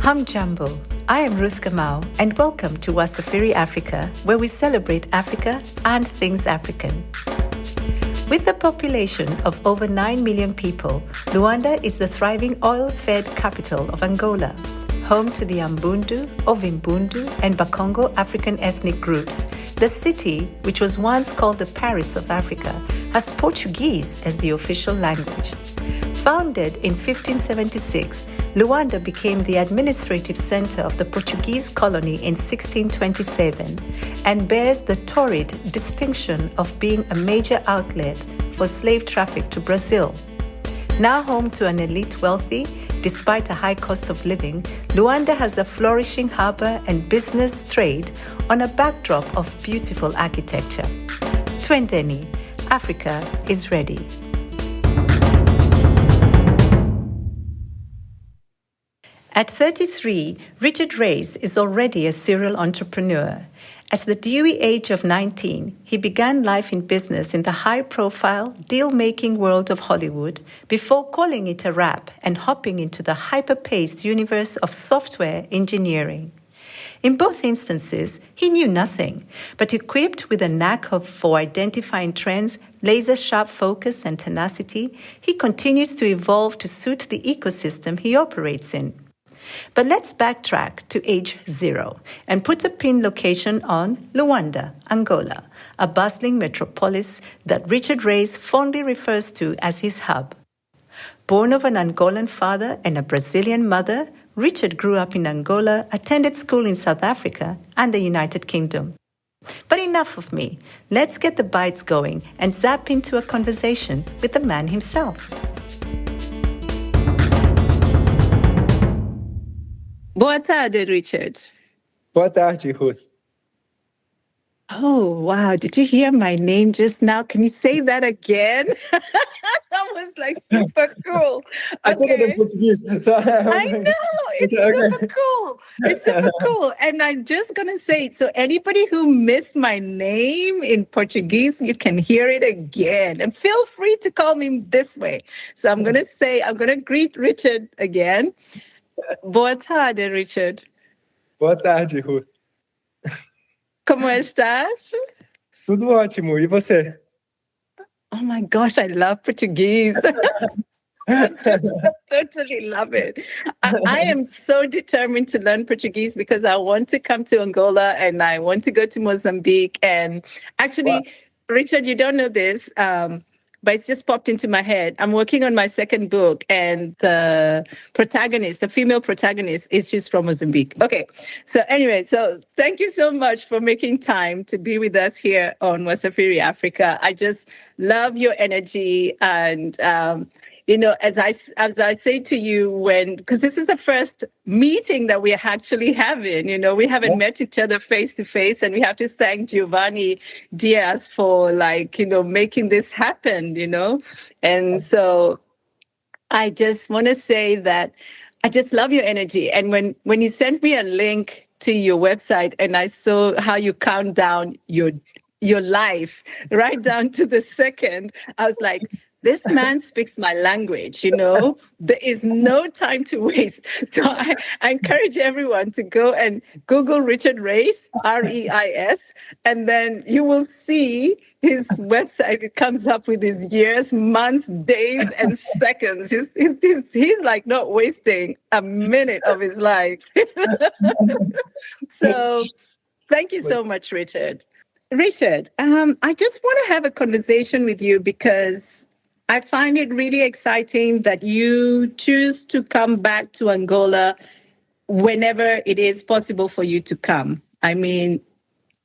Hamjambo, I am Ruth Kamau and welcome to Wasafiri Africa, where we celebrate Africa and things African. With a population of over 9 million people, Luanda is the thriving oil-fed capital of Angola, home to the Kimbundu, Ovimbundu and Bakongo African ethnic groups. The city, which was once called the Paris of Africa, has Portuguese as the official language. Founded in 1576, Luanda became the administrative center of the Portuguese colony in 1627 and bears the torrid distinction of being a major outlet for slave traffic to Brazil. Now home to an elite wealthy, despite a high cost of living, Luanda has a flourishing harbour and business trade on a backdrop of beautiful architecture. Twendeni, Africa is ready. At 33, Richard Reis is already a serial entrepreneur. At the dewy age of 19, he began life in business in the high-profile, deal-making world of Hollywood before calling it a wrap and hopping into the hyper-paced universe of software engineering. In both instances, he knew nothing, but equipped with a knack for identifying trends, laser-sharp focus and tenacity, he continues to evolve to suit the ecosystem he operates in. But let's backtrack to age 0 and put a pin location on Luanda, Angola, a bustling metropolis that Richard Reis fondly refers to as his hub. Born of an Angolan father and a Brazilian mother, Richard grew up in Angola, attended school in South Africa and the United Kingdom. But enough of me. Let's get the bites going and zap into a conversation with the man himself. Boa tarde, Richard. Boa tarde, Ruth. Oh, wow. Did you hear my name just now? Can you say that again? That was like super cool. I said it in Portuguese. So I know. It's super cool. It's super cool. And I'm just going to say it. So anybody who missed my name in Portuguese, you can hear it again. And feel free to call me this way. So I'm going to greet Richard again. Boa tarde, Richard. Boa tarde, Ruth. Como estás? Tudo ótimo. E você? Oh my gosh, I love Portuguese. I totally love it. I am so determined to learn Portuguese because I want to come to Angola and I want to go to Mozambique. And actually, wow. Richard, you don't know this, but it's just popped into my head. I'm working on my second book, and the female protagonist, she's from Mozambique. Okay. So anyway, thank you so much for making time to be with us here on Wasafiri Africa. I just love your energy. And, as I say to you, because this is the first meeting that we're actually having, we haven't met each other face to face, and we have to thank Giovanni Diaz for making this happen, And so I just want to say that I just love your energy. And when you sent me a link to your website and I saw how you count down your life right down to the second, I was like, this man speaks my language, There is no time to waste. So I encourage everyone to go and Google Richard Reis, Reis, and then you will see his website. It comes up with his years, months, days, and seconds. He's like not wasting a minute of his life. So thank you so much, Richard. Richard, I just want to have a conversation with you because I find it really exciting that you choose to come back to Angola whenever it is possible for you to come. I mean,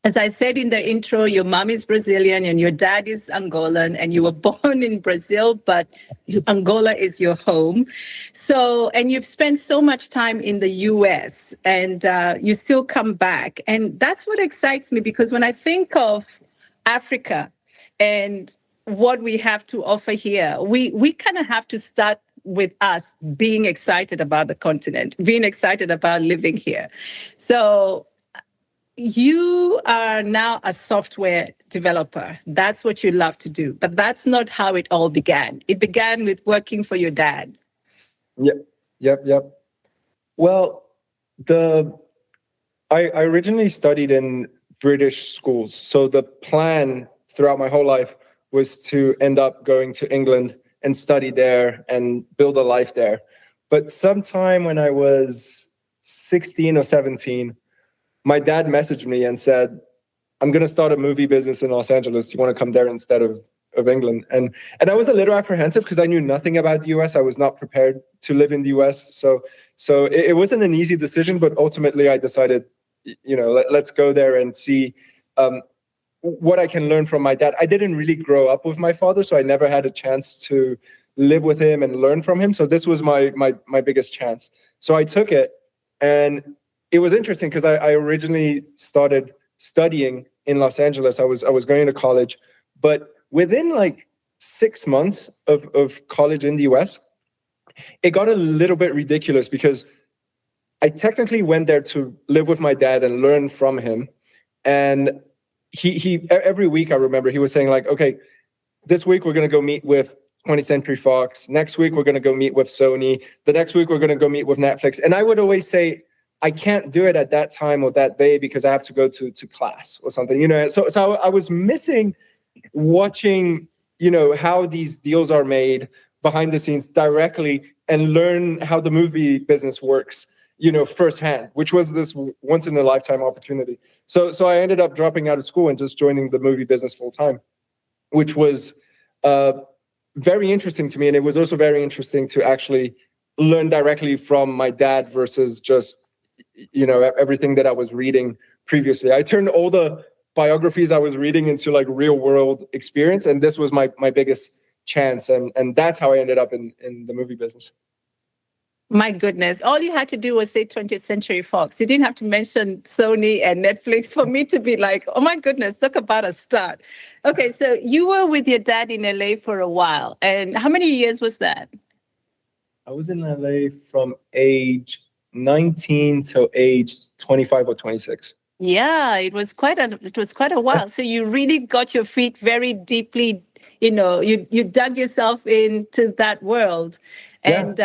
as I said in the intro, your mom is Brazilian and your dad is Angolan, and you were born in Brazil, but Angola is your home. So, and you've spent so much time in the US, and you still come back. And that's what excites me, because when I think of Africa and what we have to offer here, we kind of have to start with us being excited about the continent, being excited about living here. So you are now a software developer. That's what you love to do. But that's not how it all began. It began with working for your dad. Yep. Well, the I originally studied in British schools, so the plan throughout my whole life was to end up going to England and study there and build a life there. But sometime when I was 16 or 17, my dad messaged me and said, I'm going to start a movie business in Los Angeles. Do you want to come there instead of England? And I was a little apprehensive because I knew nothing about the US. I was not prepared to live in the US. So it wasn't an easy decision, but ultimately I decided, let's go there and see what I can learn from my dad. I didn't really grow up with my father, so I never had a chance to live with him and learn from him. So this was my biggest chance. So I took it, and it was interesting because I originally started studying in Los Angeles. I was going to college, but within like 6 months of college in the US, it got a little bit ridiculous because I technically went there to live with my dad and learn from him. And he every week, I remember he was saying like, okay, this week we're going to go meet with 20th Century Fox. Next week, we're going to go meet with Sony. The next week, we're going to go meet with Netflix. And I would always say, I can't do it at that time or that day because I have to go to class or something, So I was missing watching, how these deals are made behind the scenes directly and learn how the movie business works, firsthand, which was this once in a lifetime opportunity. So I ended up dropping out of school and just joining the movie business full time, which was very interesting to me. And it was also very interesting to actually learn directly from my dad versus just, everything that I was reading previously. I turned all the biographies I was reading into like real world experience. And this was my biggest chance. And that's how I ended up in the movie business. My goodness. All you had to do was say 20th Century Fox. You didn't have to mention Sony and Netflix for me to be like, oh my goodness, talk about a start. Okay, so you were with your dad in LA for a while. And how many years was that? I was in LA from age 19 till age 25 or 26. Yeah, it was quite a while. So you really got your feet very deeply, you dug yourself into that world. And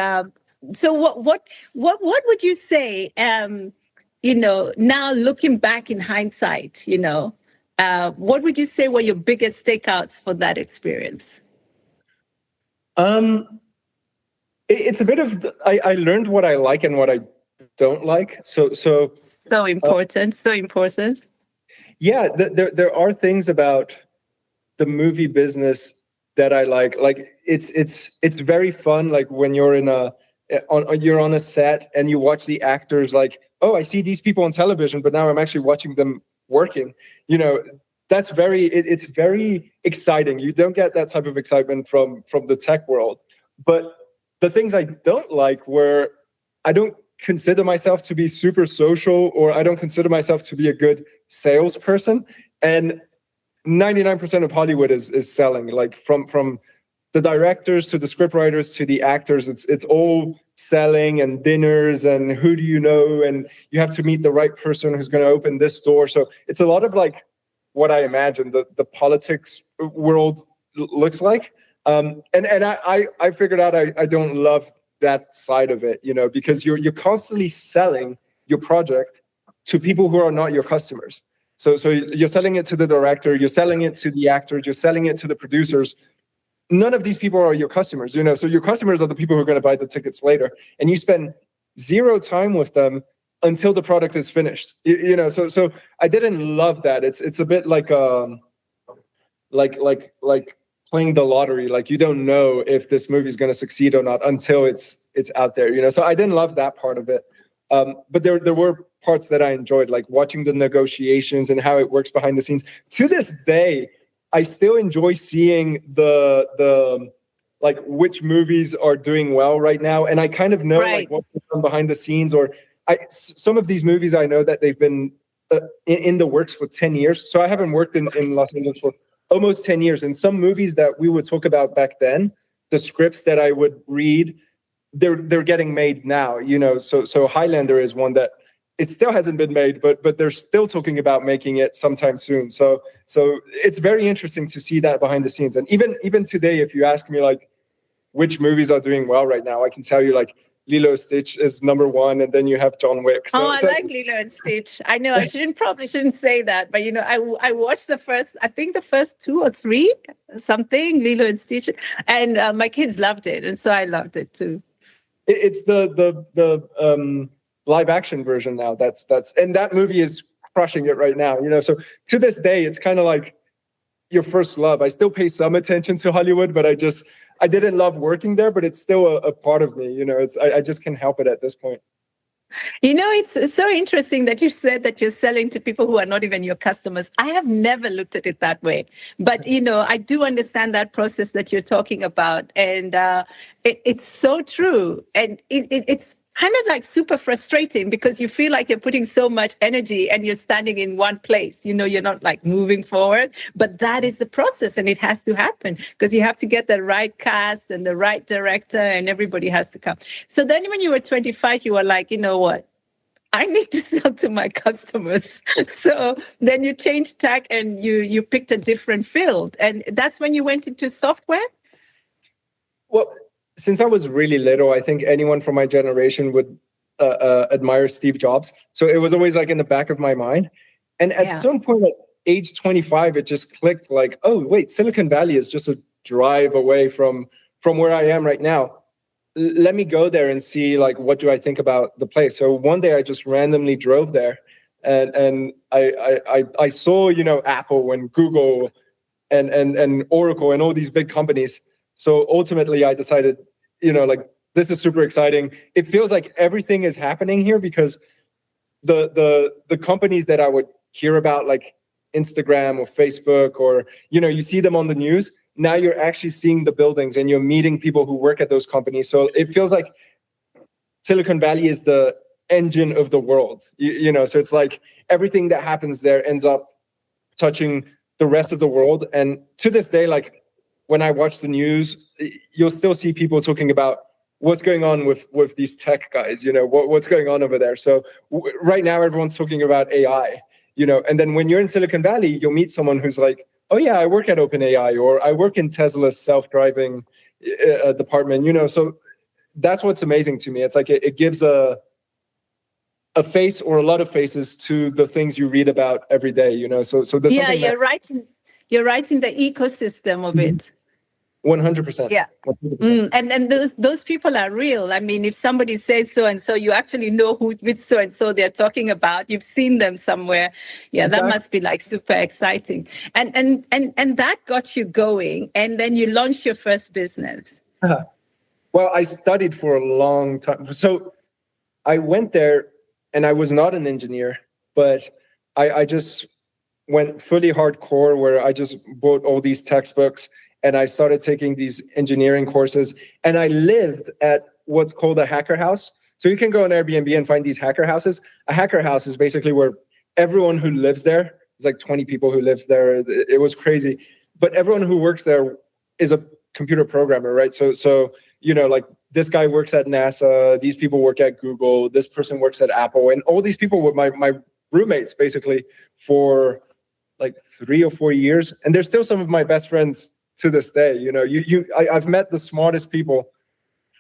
so what would you say, now looking back in hindsight, what would you say were your biggest takeouts for that experience? It's a bit of, I learned what I like and what I don't like. So important. Yeah, there are things about the movie business that I like. Like it's very fun. Like when you're you're on a set and you watch the actors. Like, oh, I see these people on television, but now I'm actually watching them working. That's it's very exciting. You don't get that type of excitement from the tech world. But the things I don't like were I don't consider myself to be super social, or I don't consider myself to be a good salesperson. And 99% of Hollywood is selling, like from the directors to the scriptwriters to the actors. It's all selling and dinners and who do you know, and you have to meet the right person who's going to open this door. So it's a lot of like what I imagine the politics world looks like. And I figured out I don't love that side of it, because you're constantly selling your project to people who are not your customers. So you're selling it to the director, you're selling it to the actors, you're selling it to the producers. None of these people are your customers, So your customers are the people who are going to buy the tickets later, and you spend zero time with them until the product is finished. So I didn't love that. It's a bit like playing the lottery. Like you don't know if this movie is going to succeed or not until it's out there. So I didn't love that part of it. But there were parts that I enjoyed, like watching the negotiations and how it works behind the scenes. To this day, I still enjoy seeing the like which movies are doing well right now, and I kind of know like what's done behind the scenes. Or some of these movies I know that they've been in the works for 10 years. So I haven't worked in Los Angeles for almost 10 years. And some movies that we would talk about back then, the scripts that I would read, they're getting made now, So Highlander is one that it still hasn't been made, but they're still talking about making it sometime soon. So it's very interesting to see that behind the scenes. And even today, if you ask me like which movies are doing well right now, I can tell you like Lilo Stitch is #1, and then you have John Wick. I like Lilo and Stitch. I know I probably shouldn't say that, but I watched the first 2 or 3 something Lilo and Stitch, and my kids loved it, and so I loved it too. It's the live action version now. That's and that movie is crushing it right now. So to this day, it's kind of like your first love. I still pay some attention to Hollywood, but I didn't love working there, but it's still a part of me. I just can't help it at this point. It's so interesting that you said that you're selling to people who are not even your customers. I have never looked at it that way. But, I do understand that process that you're talking about. And it's so true. And it's kind of like super frustrating because you feel like you're putting so much energy and you're standing in one place. You're not like moving forward. But that is the process, and it has to happen because you have to get the right cast and the right director, and everybody has to come. So then when you were 25, you were like, you know what? I need to sell to my customers. So then you changed tack and you picked a different field. And that's when you went into software? Well, since I was really little, I think anyone from my generation would admire Steve Jobs. So it was always like in the back of my mind. And at some point at age 25, it just clicked like, oh, wait, Silicon Valley is just a drive away from where I am right now. Let me go there and see, like, what do I think about the place? So one day I just randomly drove there, and I saw, Apple and Google and Oracle and all these big companies. So ultimately I decided, like, this is super exciting. It feels like everything is happening here because the companies that I would hear about, like Instagram or Facebook, or, you see them on the news. Now you're actually seeing the buildings and you're meeting people who work at those companies. So it feels like Silicon Valley is the engine of the world, so it's like everything that happens there ends up touching the rest of the world. And to this day, like when I watch the news, you'll still see people talking about what's going on with these tech guys, what's going on over there. So right now everyone's talking about AI, and then when you're in Silicon Valley, you'll meet someone who's like, oh yeah, I work at OpenAI, or I work in Tesla's self-driving department, so that's what's amazing to me. It's like it gives a face or a lot of faces to the things you read about every day, so there's you're right in the ecosystem of it. 100%. Yeah. 100%. And those people are real. I mean, if somebody says so and so, you actually know which so and so they're talking about. You've seen them somewhere. Yeah, exactly. That must be like super exciting. And that got you going. And then you launched your first business. Well, I studied for a long time. So I went there and I was not an engineer, but I just went fully hardcore, where I just bought all these textbooks. And I started taking these engineering courses, and I lived at what's called a hacker house. So you can go on Airbnb and find these hacker houses. A hacker house is basically where everyone who lives there, it's like 20 people who live there. It was crazy. But everyone who works there is a computer programmer, right? So like this guy works at NASA, these people work at Google, this person works at Apple, and all these people were my roommates basically for like 3 or 4 years. And they're still some of my best friends to this day. I've met the smartest people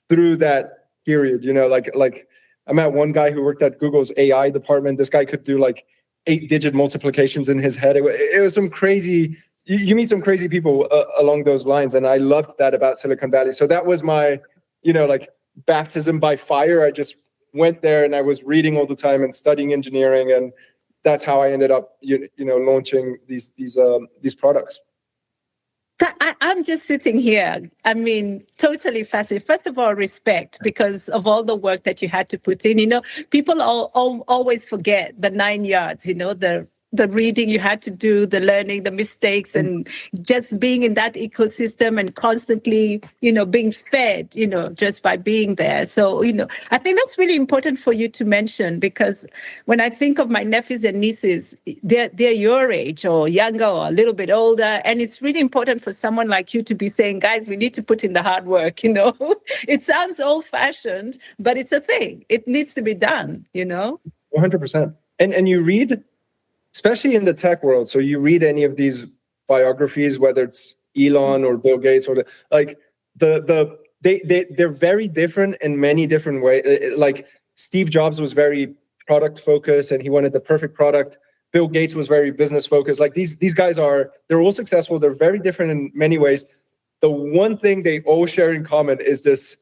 through that period. Like I met one guy who worked at Google's AI department. This guy could do like 8-digit multiplications in his head. It was some crazy. You meet some crazy people along those lines, and I loved that about Silicon Valley. So that was my, like baptism by fire. I just went there and I was reading all the time and studying engineering, and that's how I ended up, launching these products. I'm just sitting here. I mean, totally fascinated. First of all, respect, because of all the work that you had to put in. People always forget the 9 yards, the reading you had to do, the learning, the mistakes, and just being in that ecosystem and constantly, being fed, just by being there. So, I think that's really important for you to mention, because when I think of my nephews and nieces, they're your age or younger or a little bit older. And it's really important for someone like you to be saying, guys, we need to put in the hard work, It sounds old fashioned, but it's a thing. It needs to be done, 100%. And you read, especially in the tech world. So you read any of these biographies, whether it's Elon or Bill Gates or the they're very different in many different ways. Like Steve Jobs was very product focused and he wanted the perfect product. Bill Gates was very business focused. Like these guys they're all successful. They're very different in many ways. The one thing they all share in common is this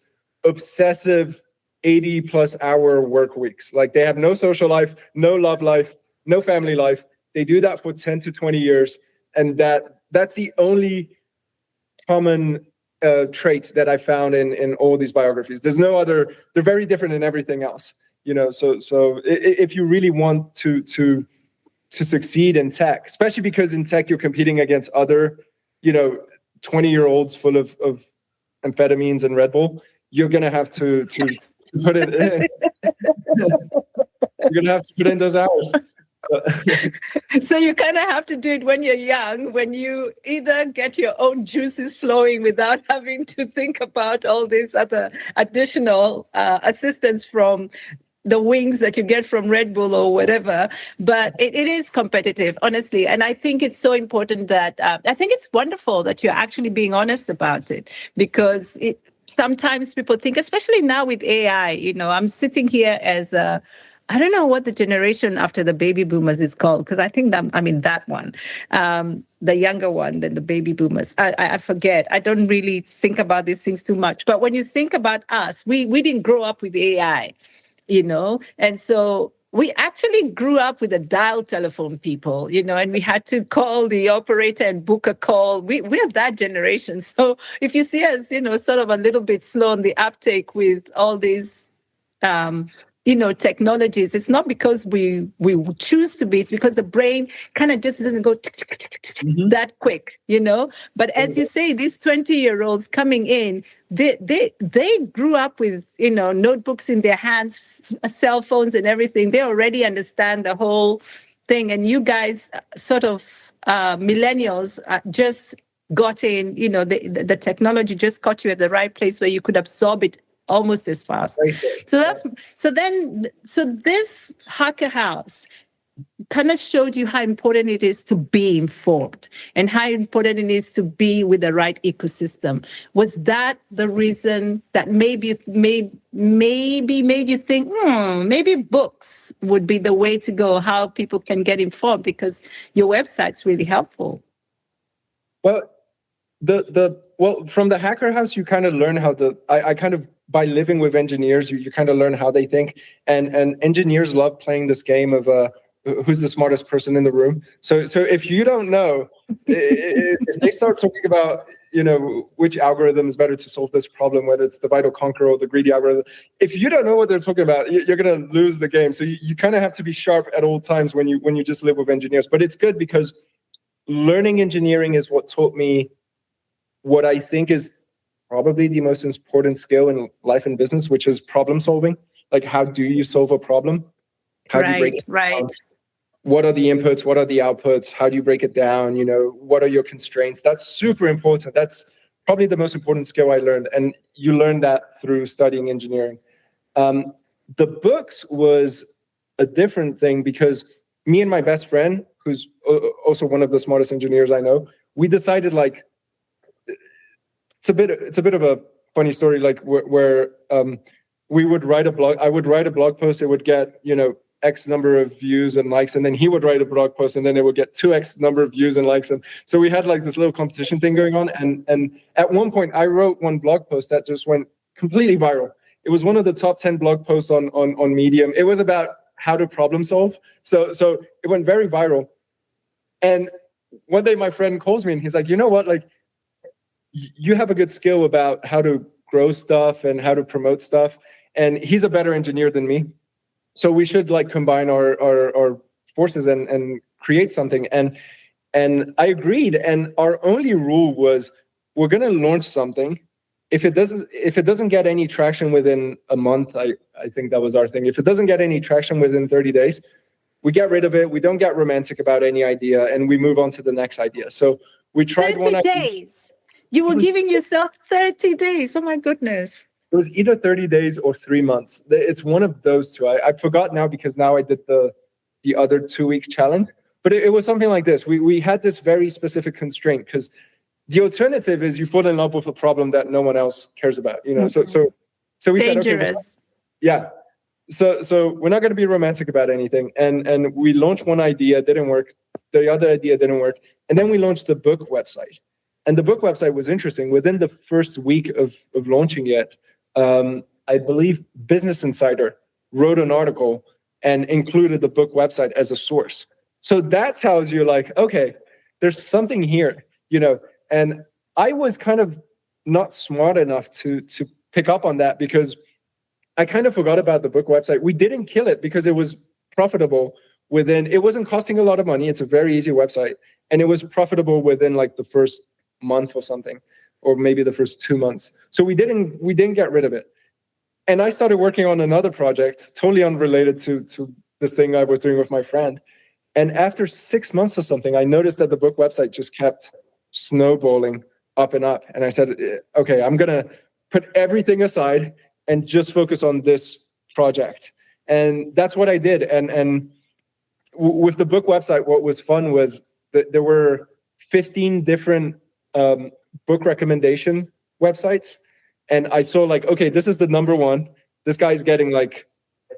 obsessive 80+ hour work weeks. Like they have no social life, no love life, no family life. They do that for 10 to 20 years. And that's the only common trait that I found in all these biographies. There's no other, they're very different in everything else. You know, so if you really want to succeed in tech, especially because in tech you're competing against other, 20-year-olds full of amphetamines and Red Bull, you're gonna have to put it in. You're gonna have to put in those hours. So you kind of have to do it when you're young, when you either get your own juices flowing without having to think about all this other additional assistance from the wings that you get from Red Bull or whatever. But it is competitive, honestly. And I think it's so important that I think it's wonderful that you're actually being honest about it, because sometimes people think, especially now with AI, I'm sitting here as I don't know what the generation after the baby boomers is called, because I think that one, the younger one than the baby boomers. I forget. I don't really think about these things too much. But when you think about us, we didn't grow up with AI, and so we actually grew up with a dial telephone, people, and we had to call the operator and book a call. We're that generation. So if you see us, sort of a little bit slow on the uptake with all these technologies, it's not because we choose to be, it's because the brain kind of just doesn't go that quick, But as you say, these 20-year-olds coming in, they grew up with, notebooks in their hands, cell phones and everything. They already understand the whole thing. And you guys sort of millennials just got in, the technology just caught you at the right place where you could absorb it almost as fast. So this hacker house kind of showed you how important it is to be informed and how important it is to be with the right ecosystem. Was that the reason that maybe made you think, maybe books would be the way to go, how people can get informed, because your website's really helpful? Well, from the hacker house, you kind of learn how I kind of, by living with engineers, you kind of learn how they think, and engineers love playing this game of who's the smartest person in the room. So if you don't know, if they start talking about which algorithm is better to solve this problem, whether it's the divide and conquer or the greedy algorithm, if you don't know what they're talking about, you're going to lose the game. So you kind of have to be sharp at all times when you just live with engineers. But it's good because learning engineering is what taught me what I think is probably the most important skill in life and business, which is problem solving. Like, how do you solve a problem? How do you break it down? What are the inputs? What are the outputs? How do you break it down? What are your constraints? That's super important. That's probably the most important skill I learned. And you learn that through studying engineering. The books was a different thing, because me and my best friend, who's also one of the smartest engineers I know, we decided, like, it's a bit of a funny story, like where we would write a blog. I would write a blog post. It would get X number of views and likes, and then he would write a blog post, and then it would get 2X number of views and likes. And so we had like this little competition thing going on. And at one point, I wrote one blog post that just went completely viral. It was one of the top 10 blog posts on Medium. It was about how to problem solve. So it went very viral. And one day my friend calls me and he's like, you know what, like, you have a good skill about how to grow stuff and how to promote stuff. And he's a better engineer than me. So we should like combine our forces and create something. And I agreed. And our only rule was, we're going to launch something. If it doesn't get any traction within a month, I think that was our thing. If it doesn't get any traction within 30 days, we get rid of it. We don't get romantic about any idea, and we move on to the next idea. So we tried 30 days. You were giving yourself 30 days. Oh my goodness. It was either 30 days or 3 months. It's one of those two. I forgot now, because now I did the other 2-week challenge. But it was something like this. We had this very specific constraint, because the alternative is you fall in love with a problem that no one else cares about, you know. So we dangerous. said, okay, yeah. So we're not going to be romantic about anything. And we launched one idea, didn't work. The other idea didn't work. And then we launched the book website. And the book website was interesting. Within the first week of launching it, I believe Business Insider wrote an article and included the book website as a source. So that tells you like, okay, there's something here, you know. And I was kind of not smart enough to pick up on that because I kind of forgot about the book website. We didn't kill it because it was profitable it wasn't costing a lot of money. It's a very easy website. And it was profitable within like the first month or something, or maybe the first 2 months. So we didn't get rid of it. And I started working on another project, totally unrelated to this thing I was doing with my friend. And after 6 months or something, I noticed that the book website just kept snowballing up and up. And I said, okay, I'm going to put everything aside and just focus on this project. And that's what I did. And with the book website, what was fun was that there were 15 different book recommendation websites. And I saw like, okay, this is the number one. This guy's getting like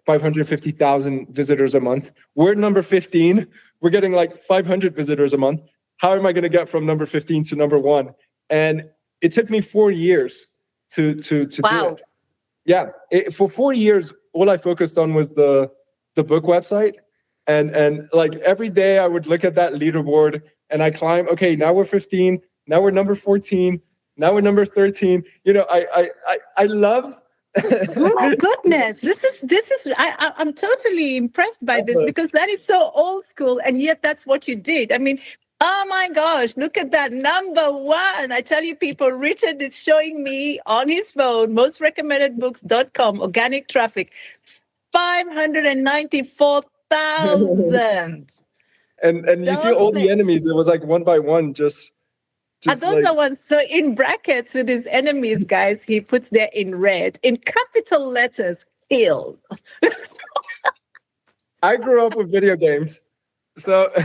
550,000 visitors a month. We're number 15. We're getting like 500 visitors a month. How am I going to get from number 15 to number one? And it took me 4 years to do it. Yeah, for 4 years, all I focused on was the book website. And like every day I would look at that leaderboard and I climb, okay, now we're 15, now we're number 14, now we're number 13. You know, I love. Oh my goodness. This is I'm totally impressed by this because that is so old school. And yet that's what you did. I mean, oh my gosh, look at that number one. I tell you people, Richard is showing me on his phone, mostrecommendedbooks.com, organic traffic, 594,000. And you see all the enemies. It was like one by one, just those like, are ones. So in brackets with his enemies, guys, he puts there in red, in capital letters, killed. I grew up with video games. So I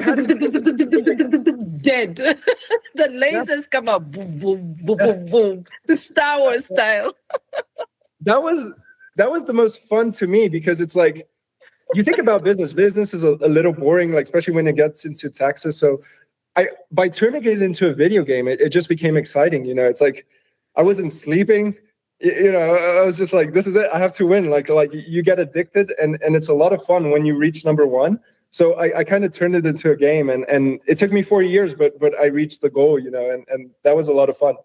had to dead. The lasers come up, boom, boom, boom, boom, boom. The Star Wars style. That was the most fun to me because it's like you think about business. Business is a little boring, like especially when it gets into taxes. So by turning it into a video game, it just became exciting. You know, it's like I wasn't sleeping. You know, I was just like, this is it. I have to win. Like you get addicted, and it's a lot of fun when you reach number one. So I kind of turned it into a game, and it took me 4 years, but I reached the goal. You know, and that was a lot of fun.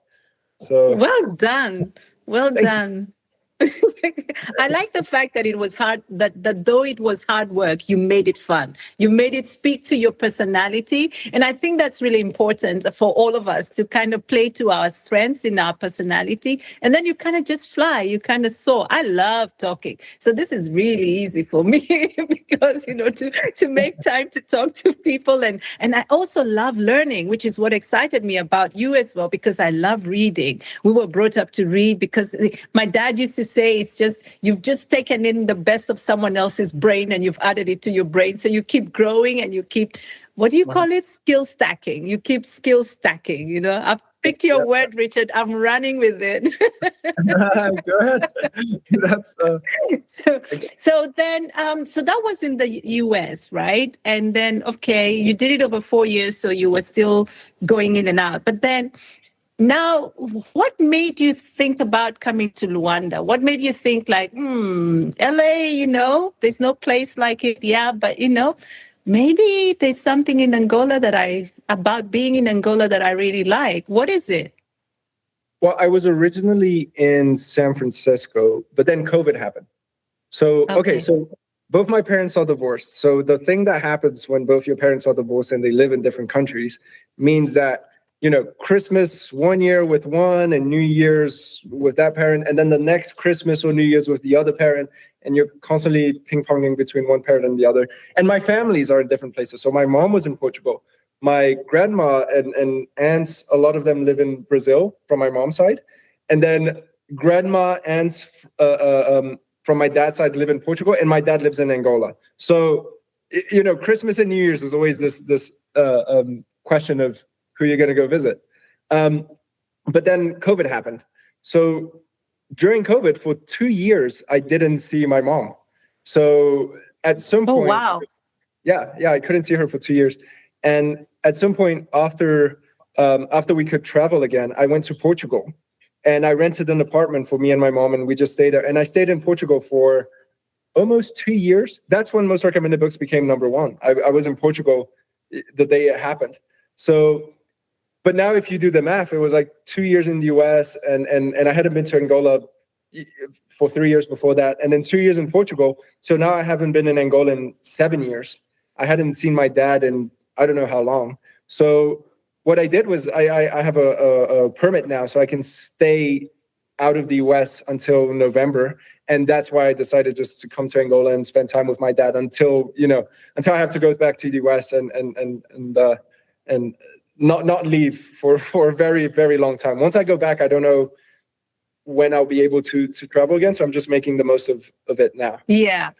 So well done, well done. I like the fact that it was hard, that though it was hard work, you made it fun. You made it speak to your personality. And I think that's really important for all of us to kind of play to our strengths in our personality. And then you kind of just fly, you kind of soar. I love talking. So this is really easy for me because, you know, to make time to talk to people. And I also love learning, which is what excited me about you as well, because I love reading. We were brought up to read because my dad used to say it's just you've just taken in the best of someone else's brain and you've added it to your brain, so you keep growing and you keep, what do you call it, skill stacking. You keep skill stacking. You know, I've picked your word, Richard. I'm running with it. Go ahead. That's so that was in the US, right? And then okay, you did it over 4 years, so you were still going in and out, but then now, what made you think about coming to Luanda? What made you think like, LA, you know, there's no place like it. Yeah, but, you know, maybe there's something in Angola about being in Angola that I really like. What is it? Well, I was originally in San Francisco, but then COVID happened. So, okay, so both my parents are divorced. So the thing that happens when both your parents are divorced and they live in different countries means that, you know, Christmas 1 year with one and New Year's with that parent, and then the next Christmas or New Year's with the other parent, and you're constantly ping-ponging between one parent and the other. And my families are in different places. So my mom was in Portugal. My grandma and aunts, a lot of them live in Brazil from my mom's side. And then grandma, aunts from my dad's side live in Portugal, and my dad lives in Angola. So, you know, Christmas and New Year's was always this question of who you're going to go visit. But then COVID happened. So during COVID, for 2 years, I didn't see my mom. So at some point, wow. Yeah, I couldn't see her for 2 years. And at some point after we could travel again, I went to Portugal and I rented an apartment for me and my mom, and we just stayed there. And I stayed in Portugal for almost 2 years. That's when Most Recommended Books became #1. I was in Portugal the day it happened. So, but now if you do the math, it was like 2 years in the US, and I hadn't been to Angola for 3 years before that, and then 2 years in Portugal. So now I haven't been in Angola in 7 years. I hadn't seen my dad in I don't know how long. So what I did was I have a permit now, so I can stay out of the US until November. And that's why I decided just to come to Angola and spend time with my dad until I have to go back to the US and not leave for a very, very long time. Once I go back, I don't know when I'll be able to travel again. So I'm just making the most of it now. Yeah.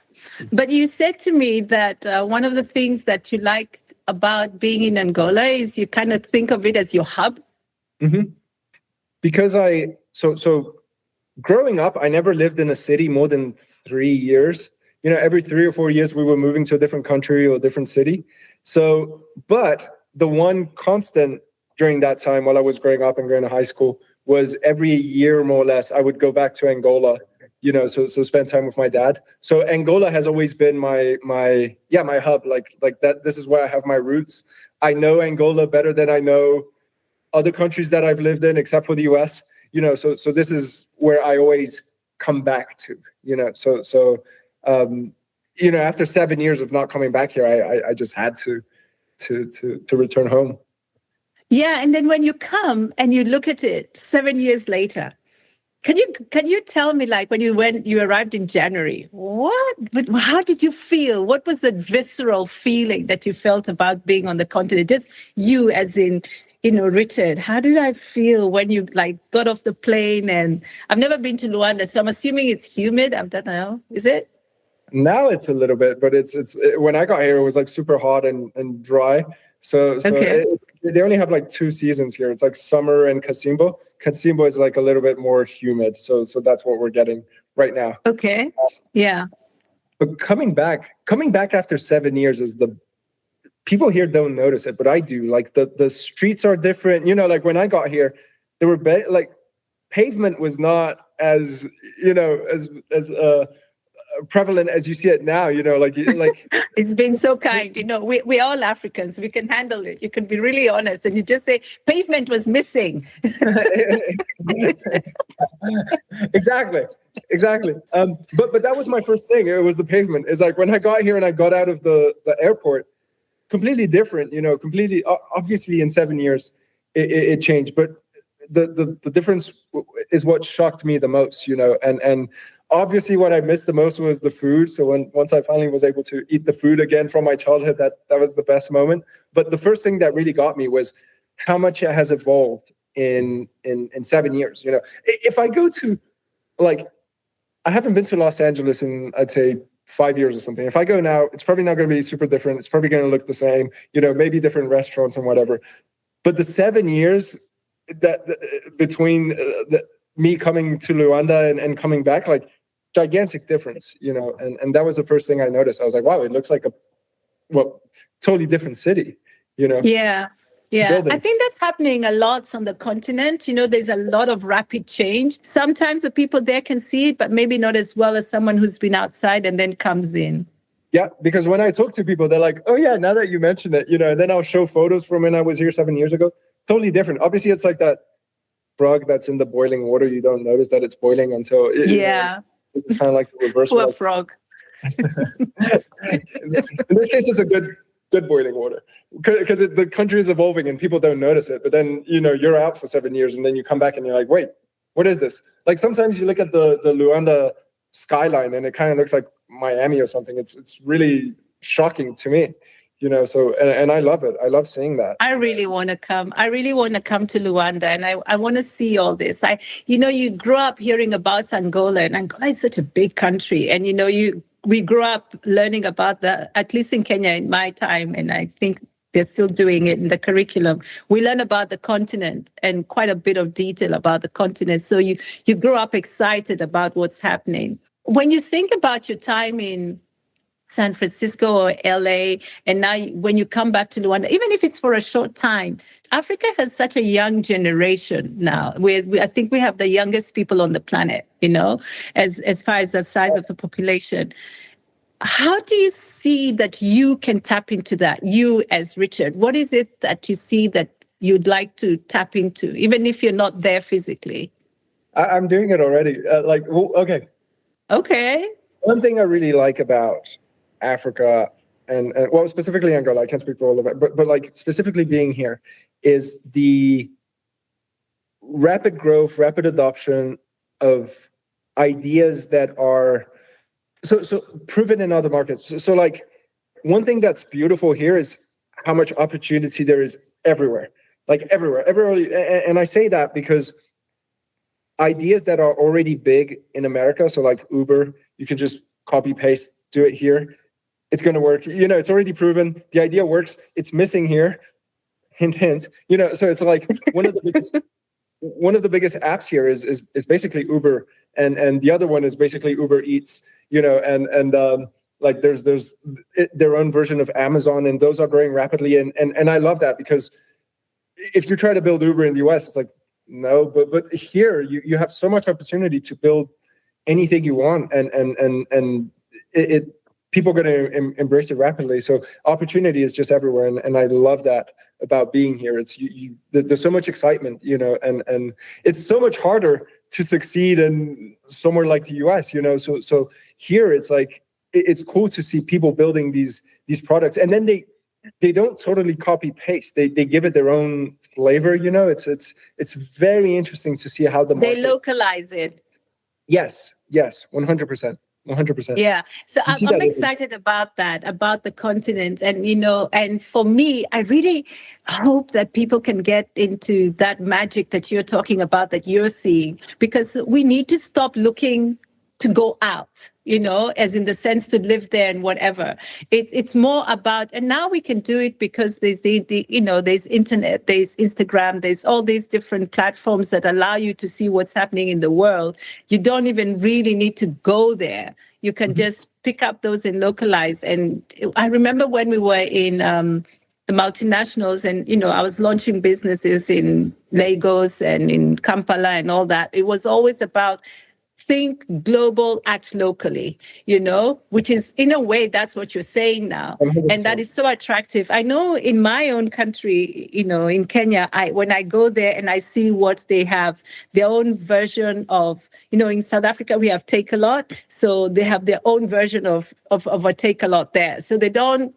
But you said to me that one of the things that you like about being in Angola is you kind of think of it as your hub. Mm-hmm. Because so growing up, I never lived in a city more than 3 years. Every 3 or 4 years we were moving to a different country or a different city. So, but the one constant during that time while I was growing up and going to high school was every year, more or less, I would go back to Angola, so spend time with my dad. So Angola has always been my hub, like that. This is where I have my roots. I know Angola better than I know other countries that I've lived in, except for the US. So this is where I always come back to. After 7 years of not coming back here, I just had to return home. Yeah, and then when you come and you look at it 7 years later, can you tell me, like, when you arrived in January, how did you feel? What was the visceral feeling that you felt about being on the continent? Just you, as in, Richard, how did I feel when you got off the plane? And I've never been to Luanda, so I'm assuming it's humid. I don't know. Is it? Now it's a little bit, but it's when I got here, it was like super hot and dry. So okay. They only have like 2 seasons here. It's like summer and Casimbo. Casimbo is like a little bit more humid. So that's what we're getting right now. Okay. Yeah. But coming back after 7 years is people here don't notice it, but I do. Like the streets are different. Like when I got here, there were pavement was not as prevalent as you see it now. It's been so kind. We're all Africans. We can handle it. You can be really honest, and you just say pavement was missing. Exactly. But that was my first thing. It was the pavement. It's like when I got here and I got out of the airport, completely different. Completely. Obviously, in 7 years, it changed. But the difference is what shocked me the most. And obviously, what I missed the most was the food. So once I finally was able to eat the food again from my childhood, that was the best moment. But the first thing that really got me was how much it has evolved in 7 years. If I go to, I haven't been to Los Angeles in, I'd say, 5 years or something. If I go now, it's probably not going to be super different. It's probably going to look the same. Maybe different restaurants and whatever. But the 7 years that between me coming to Luanda and coming back, gigantic difference, and that was the first thing I noticed. I was like, wow, it looks like a totally different city, Yeah. Building. I think that's happening a lot on the continent. There's a lot of rapid change. Sometimes the people there can see it, but maybe not as well as someone who's been outside and then comes in. Yeah, because when I talk to people, they're like, oh yeah, now that you mention it, and then I'll show photos from when I was here 7 years ago. Totally different. Obviously, it's like that frog that's in the boiling water. You don't notice that it's boiling until it's kind of like the reverse. Poor frog. in this case, it's a good boiling water, because the country is evolving and people don't notice it. But then you're out for 7 years and then you come back and you're like, wait, what is this? Like sometimes you look at the Luanda skyline and it kind of looks like Miami or something. It's really shocking to me. So and I love it. I love seeing that. I really want to come. I really want to come to Luanda, and I want to see all this. You grew up hearing about Angola, and Angola is such a big country, and we grew up learning about at least in Kenya in my time, and I think they're still doing it in the curriculum. We learn about the continent and quite a bit of detail about the continent. So you grow up excited about what's happening. When you think about your time in San Francisco or LA, and now when you come back to Luanda, even if it's for a short time, Africa has such a young generation now. I think we have the youngest people on the planet, as far as the size of the population. How do you see that you can tap into that, you as Richard? What is it that you see that you'd like to tap into, even if you're not there physically? I'm doing it already. Okay. Okay. One thing I really like about Africa and well, specifically Angola, I can't speak for all of it, but like specifically being here is the rapid growth, rapid adoption of ideas that are so proven in other markets. So like one thing that's beautiful here is how much opportunity there is everywhere, everywhere. And I say that because ideas that are already big in America, so like Uber, you can just copy paste, do it here. It's going to work. It's already proven. The idea works. It's missing here. Hint, hint. So it's like one of the biggest apps here is basically Uber, and the other one is basically Uber Eats. Like there's their own version of Amazon, and those are growing rapidly. And I love that, because if you try to build Uber in the US, it's like no, but here you have so much opportunity to build anything you want, and people are going to embrace it rapidly. So opportunity is just everywhere, and I love that about being here. It's there's so much excitement, and it's so much harder to succeed in somewhere like the US, So here it's like it's cool to see people building these products, and then they don't totally copy paste. They give it their own flavor, It's very interesting to see how they localize it. Yes, 100%. 100%. Yeah. So I'm excited about that, about the continent. And, and for me, I really hope that people can get into that magic that you're talking about, that you're seeing, because we need to stop looking to go out, as in the sense to live there and whatever. It's more about, and now we can do it because there's there's internet, there's Instagram, there's all these different platforms that allow you to see what's happening in the world. You don't even really need to go there. You can just pick up those and localize. And I remember when we were in the multinationals, and I was launching businesses in Lagos and in Kampala and all that. It was always about think global, act locally, which is, in a way, that's what you're saying now. 100%. And that is so attractive. I know in my own country, in Kenya, when I go there and I see what they have, their own version of, in South Africa, we have Take a Lot. So they have their own version of a Take a Lot there. So they don't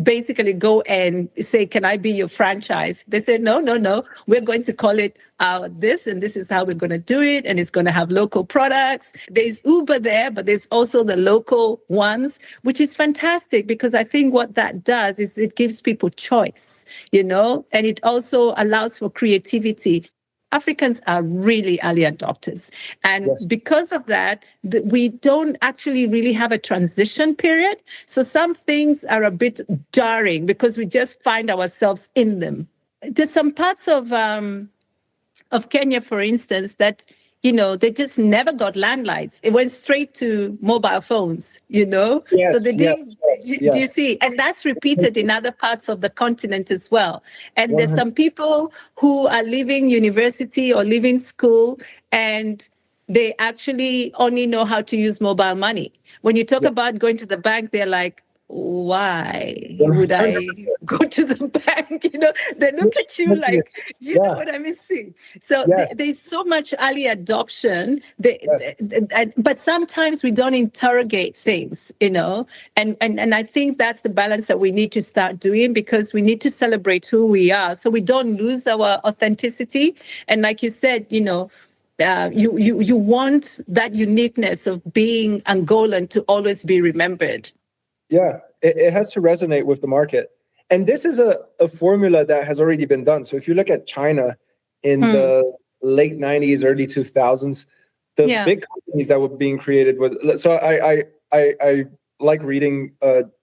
basically go and say, can I be your franchise? They say, no, we're going to call it this, and this is how we're going to do it, and it's going to have local products. There's Uber there, but there's also the local ones, which is fantastic, because I think what that does is it gives people choice, and it also allows for creativity. Africans are really early adopters. And yes, because of that, we don't actually really have a transition period. So some things are a bit jarring because we just find ourselves in them. There's some parts of Kenya, for instance, that they just never got landlines. It went straight to mobile phones, Yes, so they did. Yes. Do you see? And that's repeated in other parts of the continent as well. And there's some people who are leaving university or leaving school, and they actually only know how to use mobile money. When you talk about going to the bank, they're like, why would I go to the bank? They look at you like, do you know what I'm missing? So there's so much early adoption, but sometimes we don't interrogate things, and I think that's the balance that we need to start doing, because we need to celebrate who we are so we don't lose our authenticity. And like you said, you want that uniqueness of being Angolan to always be remembered. Yeah, it has to resonate with the market. And this is a formula that has already been done. So if you look at China in the late 90s, early 2000s, the big companies that were being created with, so I like reading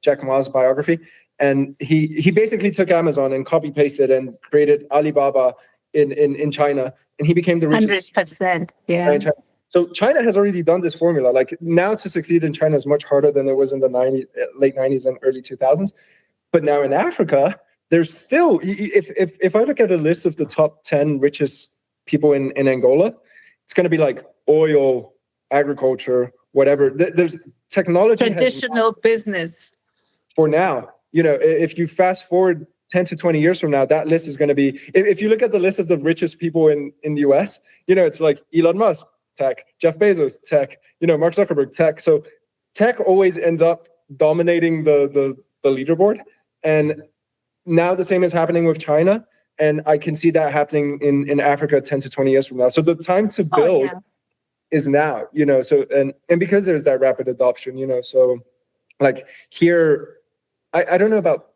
Jack Ma's biography, And he basically took Amazon and copy pasted and created Alibaba in China, and he became the richest 100%. Yeah. in China. So China has already done this formula. Like now to succeed in China is much harder than it was in the late 90s and early 2000s. But now in Africa, there's still, if I look at a list of the top 10 richest people in Angola, it's going to be like oil, agriculture, whatever. There's technology. Traditional business. For now, if you fast forward 10 to 20 years from now, that list is going to be, if you look at the list of the richest people in the US, it's like Elon Musk, tech, Jeff Bezos, tech, Mark Zuckerberg, tech. So tech always ends up dominating the leaderboard. And now the same is happening with China. And I can see that happening in Africa 10 to 20 years from now. So the time to build is now, so, and because there's that rapid adoption, so like here, I don't know about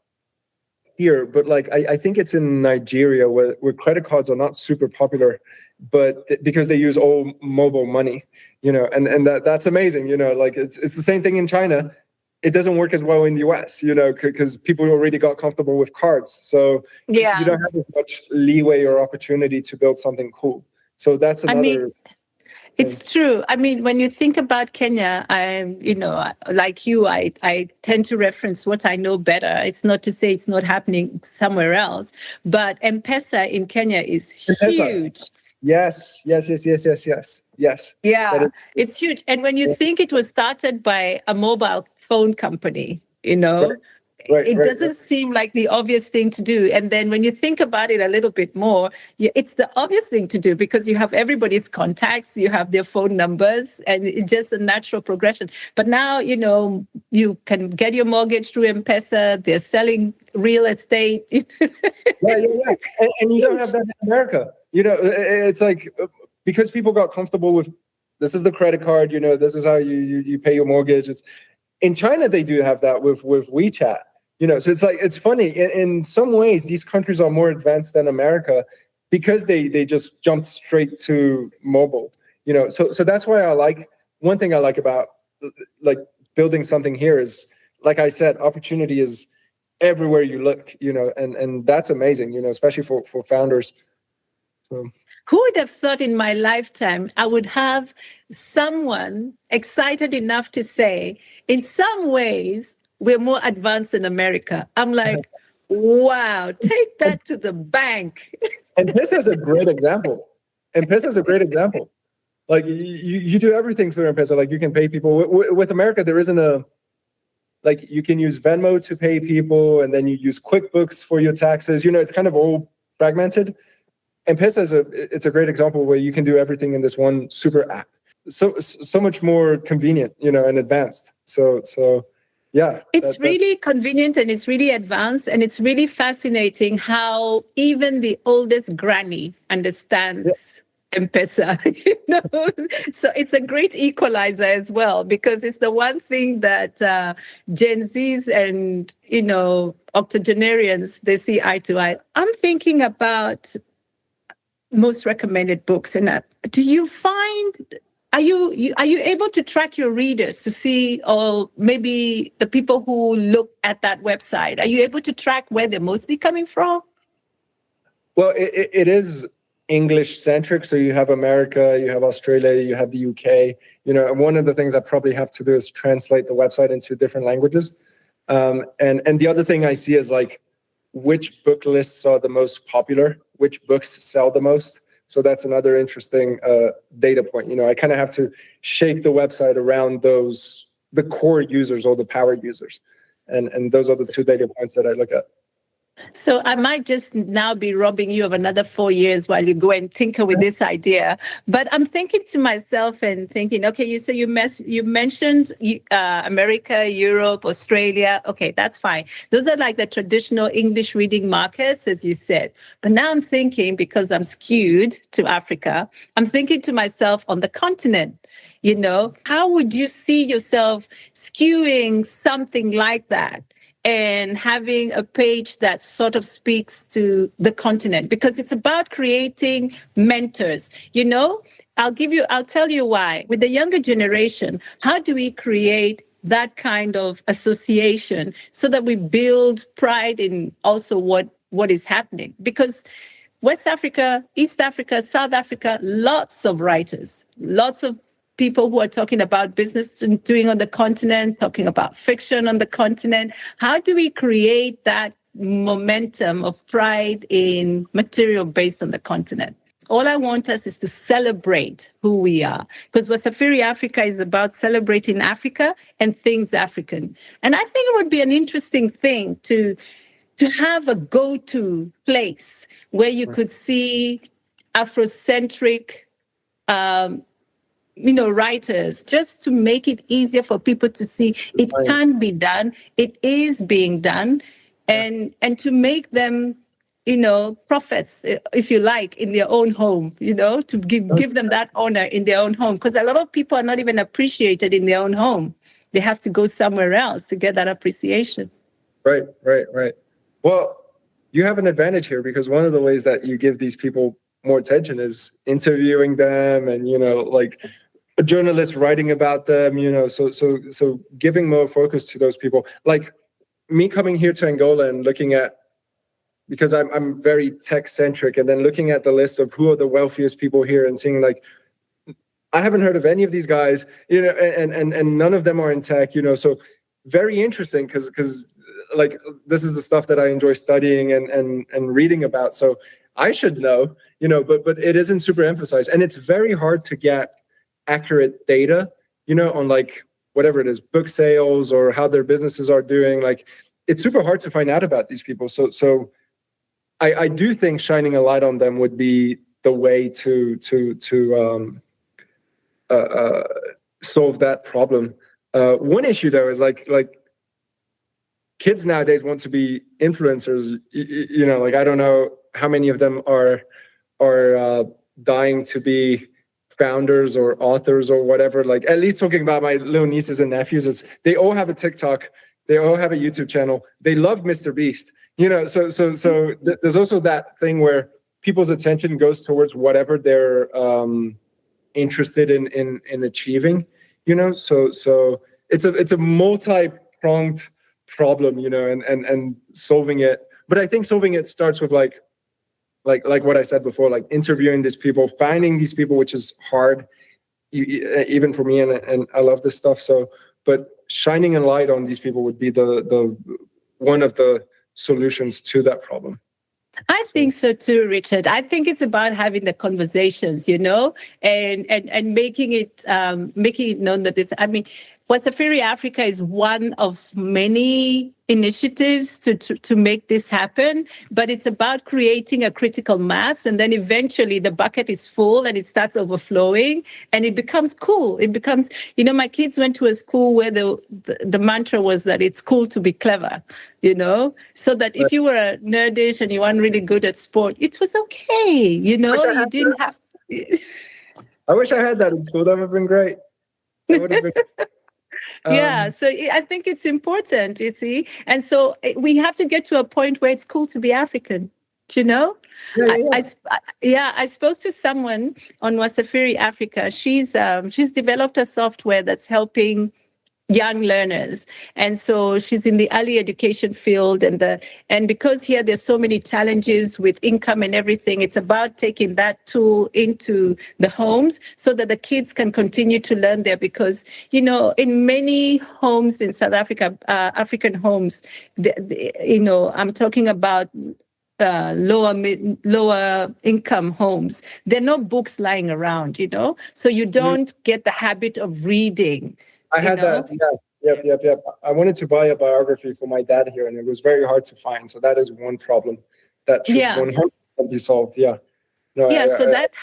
here, but like, I think it's in Nigeria where credit cards are not super popular, but because they use all mobile money, and that's amazing, like it's the same thing in China. It doesn't work as well in the US, because people already got comfortable with cards. So you don't have as much leeway or opportunity to build something cool. So that's another. It's true. I mean, when you think about Kenya, like you, I tend to reference what I know better. It's not to say it's not happening somewhere else, but M-Pesa in Kenya is huge. Yes. Yeah, it's huge. And when you think it was started by a mobile phone company, it doesn't seem like the obvious thing to do. And then when you think about it a little bit more, it's the obvious thing to do because you have everybody's contacts, you have their phone numbers, and it's just a natural progression. But now, you can get your mortgage through M-Pesa. They're selling real estate. Yeah. And you don't have that in America. It's like, because people got comfortable with, this is the credit card, this is how you pay your mortgage. In China, they do have that with WeChat. So it's like, it's funny. In some ways, these countries are more advanced than America because they just jumped straight to mobile. So that's why one thing I like about like building something here is, like I said, opportunity is everywhere you look. And that's amazing. Especially for founders. So. Who would have thought in my lifetime I would have someone excited enough to say, in some ways, we're more advanced than America? I'm like, wow, take that to the bank. And this is a great example. Like you do everything through M-Pesa. Like you can pay people. With America, there isn't like you can use Venmo to pay people, and then you use QuickBooks for your taxes. It's kind of all fragmented. M-Pesa it's a great example where you can do everything in this one super app. So much more convenient, and advanced. So yeah. It's really convenient and it's really advanced, and it's really fascinating how even the oldest granny understands M-Pesa. So it's a great equalizer as well, because it's the one thing that Gen Zs and octogenarians, they see eye to eye. I'm thinking about most recommended books, and do you find, are you able to track your readers to see, or maybe the people who look at that website, are you able to track where they're mostly coming from? Well, it is English centric. So you have America, you have Australia, you have the UK. And one of the things I probably have to do is translate the website into different languages. And the other thing I see is like which book lists are the most popular, which books sell the most. So that's another interesting data point. I kind of have to shape the website around the core users or the power users. And those are the two data points that I look at. So I might just now be robbing you of another 4 years while you go and tinker with this idea. But I'm thinking to myself and thinking, okay, you mentioned America, Europe, Australia. Okay, that's fine. Those are like the traditional English reading markets, as you said. But now I'm thinking, because I'm skewed to Africa, I'm thinking to myself, on the continent, how would you see yourself skewing something like that? And having a page that sort of speaks to the continent, because it's about creating mentors. I'll tell you why. With the younger generation, how do we create that kind of association so that we build pride in also what is happening. Because West Africa, East Africa, South Africa, lots of writers, lots of people who are talking about business doing on the continent, talking about fiction on the continent. How do we create that momentum of pride in material based on the continent? All I want us is to celebrate who we are, because Wasafiri Africa is about celebrating Africa and things African. And I think it would be an interesting thing to have a go-to place where you could see Afrocentric, writers, just to make it easier for people to see it can be done, it is being done, and to make them, prophets, if you like, in their own home, to give them that honor in their own home, because a lot of people are not even appreciated in their own home. They have to go somewhere else to get that appreciation. Right. Well, you have an advantage here, because one of the ways that you give these people more attention is interviewing them, and like a journalist writing about them, so giving more focus to those people. Like me coming here to Angola and looking at, because I'm very tech centric, and then looking at the list of who are the wealthiest people here and seeing like, I haven't heard of any of these guys, and none of them are in tech, so very interesting, because like this is the stuff that I enjoy studying and reading about. So I should know, but it isn't super emphasized, and it's very hard to get accurate data, on like whatever it is, book sales or how their businesses are doing. Like it's super hard to find out about these people. So I do think shining a light on them would be the way to solve that problem. One issue though is like kids nowadays want to be influencers. Like I don't know how many of them are dying to be founders or authors or whatever. Like at least talking about my little nieces and nephews, they all have a TikTok, they all have a YouTube channel. They love Mr. Beast. So there's also that thing where people's attention goes towards whatever they're interested in achieving. So it's a multi-pronged problem, and solving it. But I think solving it starts with like what I said before, like interviewing these people, finding these people, which is hard, even for me, and I love this stuff. So, but shining a light on these people would be the one of the solutions to that problem. I think so too, Richard. I think it's about having the conversations, and making it known that this. I mean, Wasafiri Africa is one of many initiatives to make this happen, but it's about creating a critical mass, and then eventually the bucket is full and it starts overflowing, and it becomes cool. It becomes, my kids went to a school where the mantra was that it's cool to be clever, so that if you were nerdish and you weren't really good at sport, it was okay, you didn't have. I wish I had that in school. That would have been great. That would have been. Yeah, so I think it's important, you see. And so we have to get to a point where it's cool to be African, Yeah. I spoke to someone on Wasafiri Africa. She's developed a software that's helping young learners, and so she's in the early education field, and because here there's so many challenges with income and everything, it's about taking that tool into the homes so that the kids can continue to learn there, because in many homes in South Africa, African homes, I'm talking about lower income homes, there are no books lying around, so you don't get the habit of reading. I had that. Yeah. Yep. I wanted to buy a biography for my dad here, and it was very hard to find. So that is one problem that should 100% be solved. Yeah. So that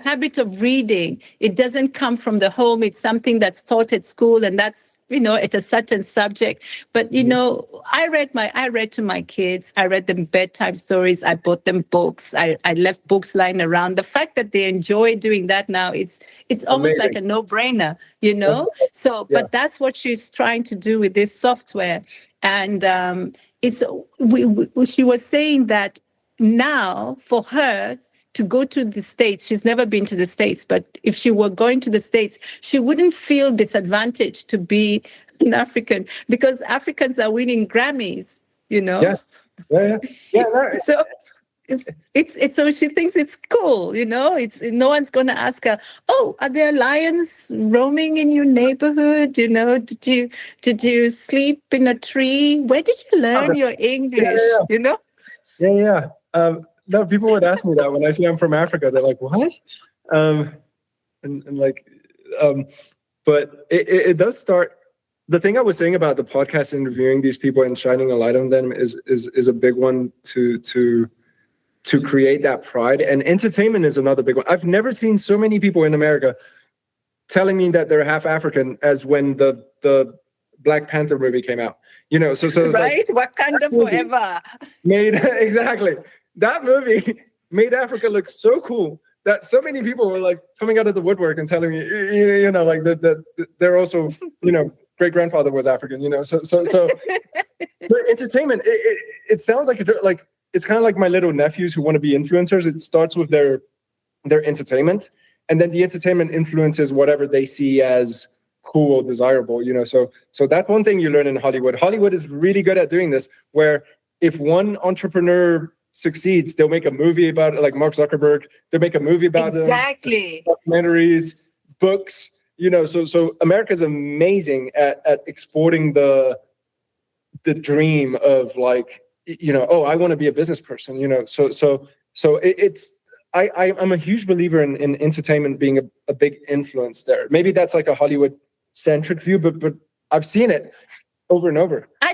habit of reading, it doesn't come from the home. It's something that's taught at school, and that's, at a certain subject. But, I read to my kids. I read them bedtime stories. I bought them books. I left books lying around. The fact that they enjoy doing that now, it's almost like a no-brainer, But that's what she's trying to do with this software. And she was saying that now for her, to go to the States, she's never been to the States, but if she were going to the States, she wouldn't feel disadvantaged to be an African because Africans are winning Grammys, you know? Yeah. No, So it's so she thinks it's cool, you know. It's no one's going to ask her, "Oh, are there lions roaming in your neighborhood? You know, did you sleep in a tree? Where did you learn your English? You know?" Yeah. No, people would ask me that when I say I'm from Africa. They're like, "What?" And like, but it does start. The thing I was saying about the podcast, interviewing these people and shining a light on them, is a big one to create that pride. And entertainment is another big one. I've never seen so many people in America telling me that they're half African as when the Black Panther movie came out. You know, so it's right, like, Wakanda forever. Made exactly that movie made Africa look so cool that so many people were like coming out of the woodwork and telling me, you know, like that they're also, you know, great grandfather was African. You know, so but entertainment. It sounds like it's kind of like my little nephews who want to be influencers. It starts with their entertainment, and then the entertainment influences whatever they see as cool or desirable, you know. So that's one thing you learn in Hollywood. Hollywood is really good at doing this, where if one entrepreneur succeeds, they'll make a movie about it, like Mark Zuckerberg. They'll make a movie about exactly them, documentaries, books, you know. So America's amazing at exporting the dream of, like, you know, oh, I want to be a business person, you know. So I'm a huge believer in entertainment being a big influence there. Maybe that's like a Hollywood centric view, but I've seen it over and over. I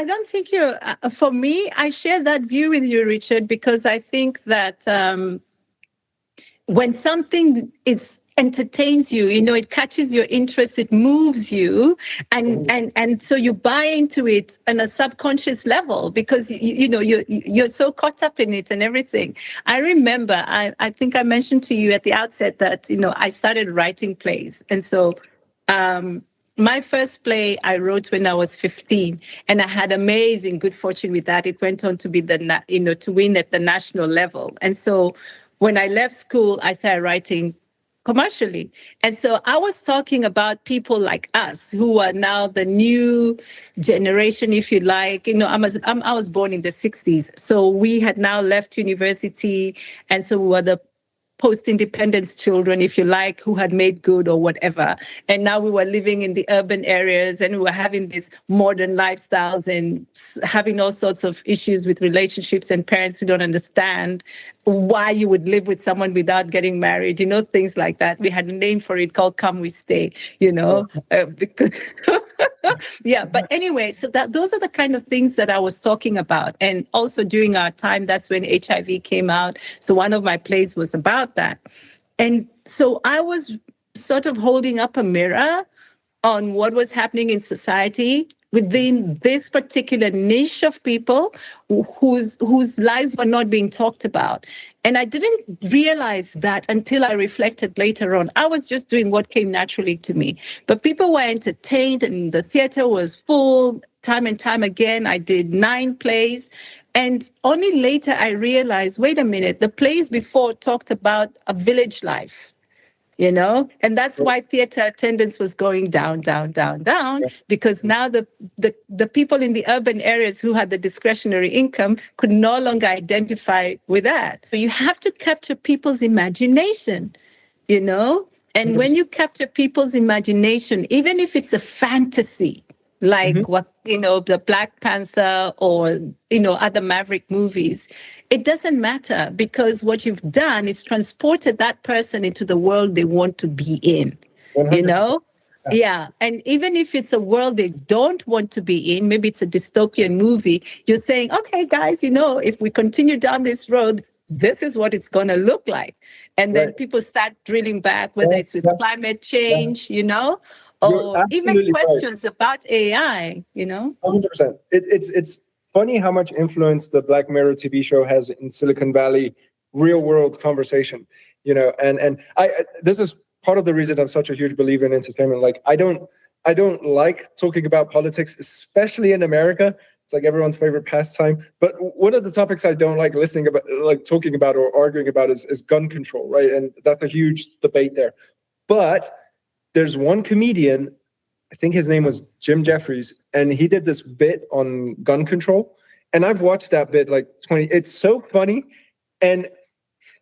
don't think you're. For me, I share that view with you, Richard, because I think that when something entertains you, you know, it catches your interest, it moves you, and so you buy into it on a subconscious level because you know you're so caught up in it and everything. I remember I think I mentioned to you at the outset that, you know, I started writing plays, and so my first play I wrote when I was 15, and I had amazing good fortune with that. It went on to be to win at the national level, and so when I left school, I started writing commercially. And so I was talking about people like us who are now the new generation, if you like. You know, I was born in the 60s. So we had now left university. And so we were the post-independence children, if you like, who had made good or whatever. And now we were living in the urban areas and we were having these modern lifestyles and having all sorts of issues with relationships and parents who don't understand why you would live with someone without getting married, you know, things like that. We had a name for it called Come We Stay, you know, because yeah. But anyway, so those are the kind of things that I was talking about. And also during our time, that's when HIV came out. So one of my plays was about that. And so I was sort of holding up a mirror on what was happening in society within this particular niche of people whose lives were not being talked about. And I didn't realize that until I reflected later on. I was just doing what came naturally to me. But people were entertained and the theater was full time and time again. I did 9 plays. And only later I realized, wait a minute, the plays before talked about a village life. You know, and that's why theater attendance was going down, because now the people in the urban areas who had the discretionary income could no longer identify with that. So you have to capture people's imagination, you know, and when you capture people's imagination, even if it's a fantasy, like what, you know, the Black Panther or, you know, other Maverick movies, it doesn't matter because what you've done is transported that person into the world they want to be in, 100%. You know? Yeah. And even if it's a world they don't want to be in, maybe it's a dystopian movie, you're saying, okay, guys, you know, if we continue down this road, this is what it's going to look like. And then people start drilling back, whether it's with climate change, you know, or even questions about AI, you know? 100%. It's funny how much influence the Black Mirror TV show has in Silicon Valley real world conversation, you know, and I this is part of the reason I'm such a huge believer in entertainment. Like I don't like talking about politics, especially in America, It's like everyone's favorite pastime. But one of the topics I don't like listening about, like talking about or arguing about, is gun control, right? And that's a huge debate there. But there's one comedian, I think his name was Jim Jeffries, and he did this bit on gun control. And I've watched that bit like 20. It's so funny. And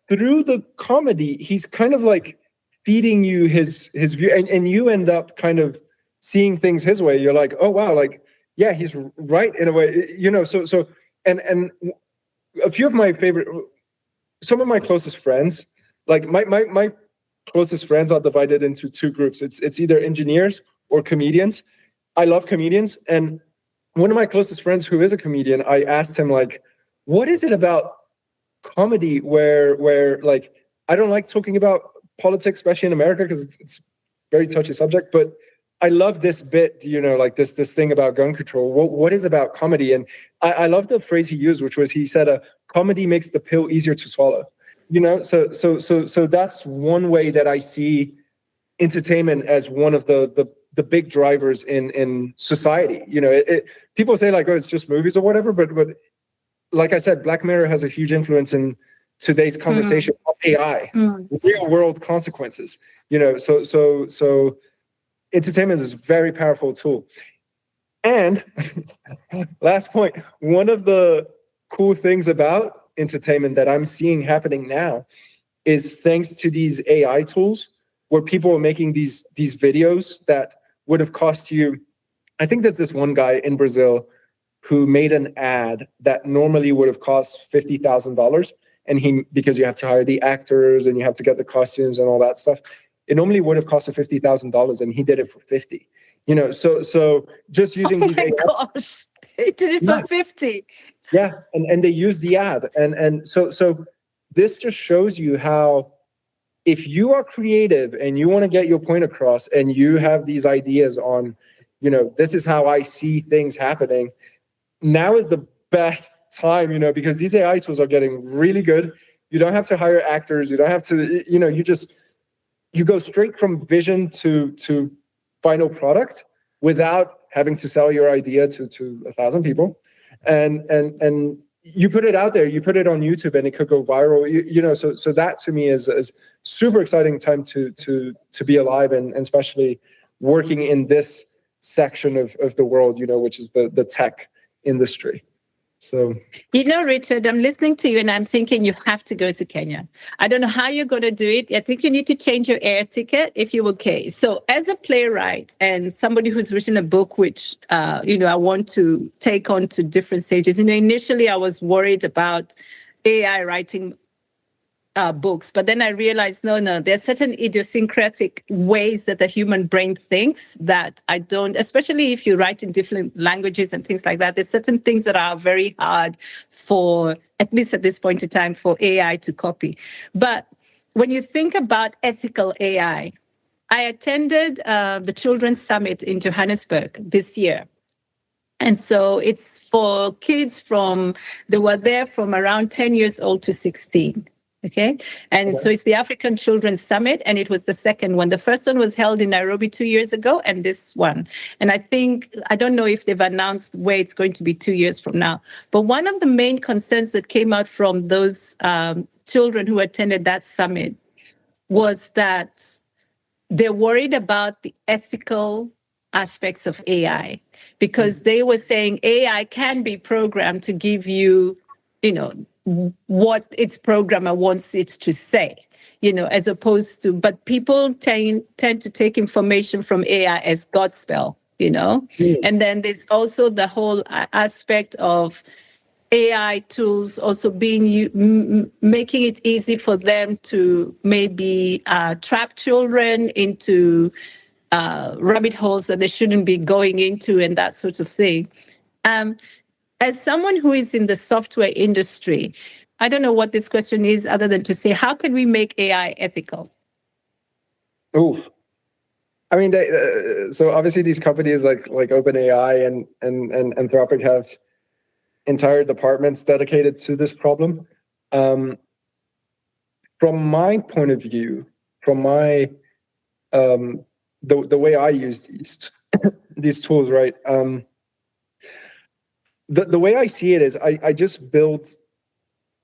through the comedy, he's kind of like feeding you his view, and you end up kind of seeing things his way. You're like, oh wow, like yeah, he's right in a way, you know. So and a few of my favorite, some of my closest friends, like my closest friends are divided into two groups. It's either engineers or comedians. I love comedians, and one of my closest friends who is a comedian, I asked him like, what is it about comedy where like, I don't like talking about politics, especially in America, because it's very touchy subject, but I love this bit, you know, like this thing about gun control. What is about comedy? And I love the phrase he used, which was, he said, comedy makes the pill easier to swallow. You know, so that's one way that I see entertainment as one of the big drivers in society. You know, people say like, oh, it's just movies or whatever, but like I said, Black Mirror has a huge influence in today's conversation of AI, real world consequences. You know, so entertainment is a very powerful tool. And last point, one of the cool things about entertainment that I'm seeing happening now is thanks to these AI tools, where people are making these videos that would have cost you, I think there's this one guy in Brazil who made an ad that normally would have cost $50,000, and because you have to hire the actors and you have to get the costumes and all that stuff, it normally would have cost $50,000, and he did it for 50. You know, so just using these. Oh my gosh, he did it for 50. Yeah, and they use the ad, and so this just shows you how, if you are creative and you want to get your point across, and you have these ideas on, you know, this is how I see things happening, now is the best time, you know, because these AI tools are getting really good. You don't have to hire actors. You don't have to, you know, you go straight from vision to final product without having to sell your idea to 1,000 people. And you put it out there, you put it on YouTube, and it could go viral. You know, so that to me is super exciting time to be alive, and especially working in this section of the world, you know, which is the tech industry. So, you know, Richard, I'm listening to you and I'm thinking you have to go to Kenya. I don't know how you're going to do it. I think you need to change your air ticket if you're okay. So as a playwright and somebody who's written a book, which, you know, I want to take on to different stages. You know, initially I was worried about AI writing books, but then I realized, no, there's certain idiosyncratic ways that the human brain thinks that I don't, especially if you write in different languages and things like that. There's certain things that are very hard for, at least at this point in time, for AI to copy. But when you think about ethical AI, I attended the Children's Summit in Johannesburg this year. And so it's for kids they were there from around 10 years old to 16. Okay. And so it's the African Children's Summit, and it was the second one. The first one was held in Nairobi 2 years ago, and this one. And I don't know if they've announced where it's going to be 2 years from now. But one of the main concerns that came out from those children who attended that summit was that they're worried about the ethical aspects of AI, because they were saying AI can be programmed to give you, you know, what its programmer wants it to say, you know, as opposed to, but people tend to take information from AI as Godspell, you know. And then there's also the whole aspect of AI tools also making it easy for them to maybe trap children into rabbit holes that they shouldn't be going into, and that sort of thing. As someone who is in the software industry, I don't know what this question is other than to say, how can we make AI ethical? Oof. I mean, so obviously these companies like OpenAI and Anthropic have entire departments dedicated to this problem. From my point of view, from my the way I use these tools, right? the way I see it is I just build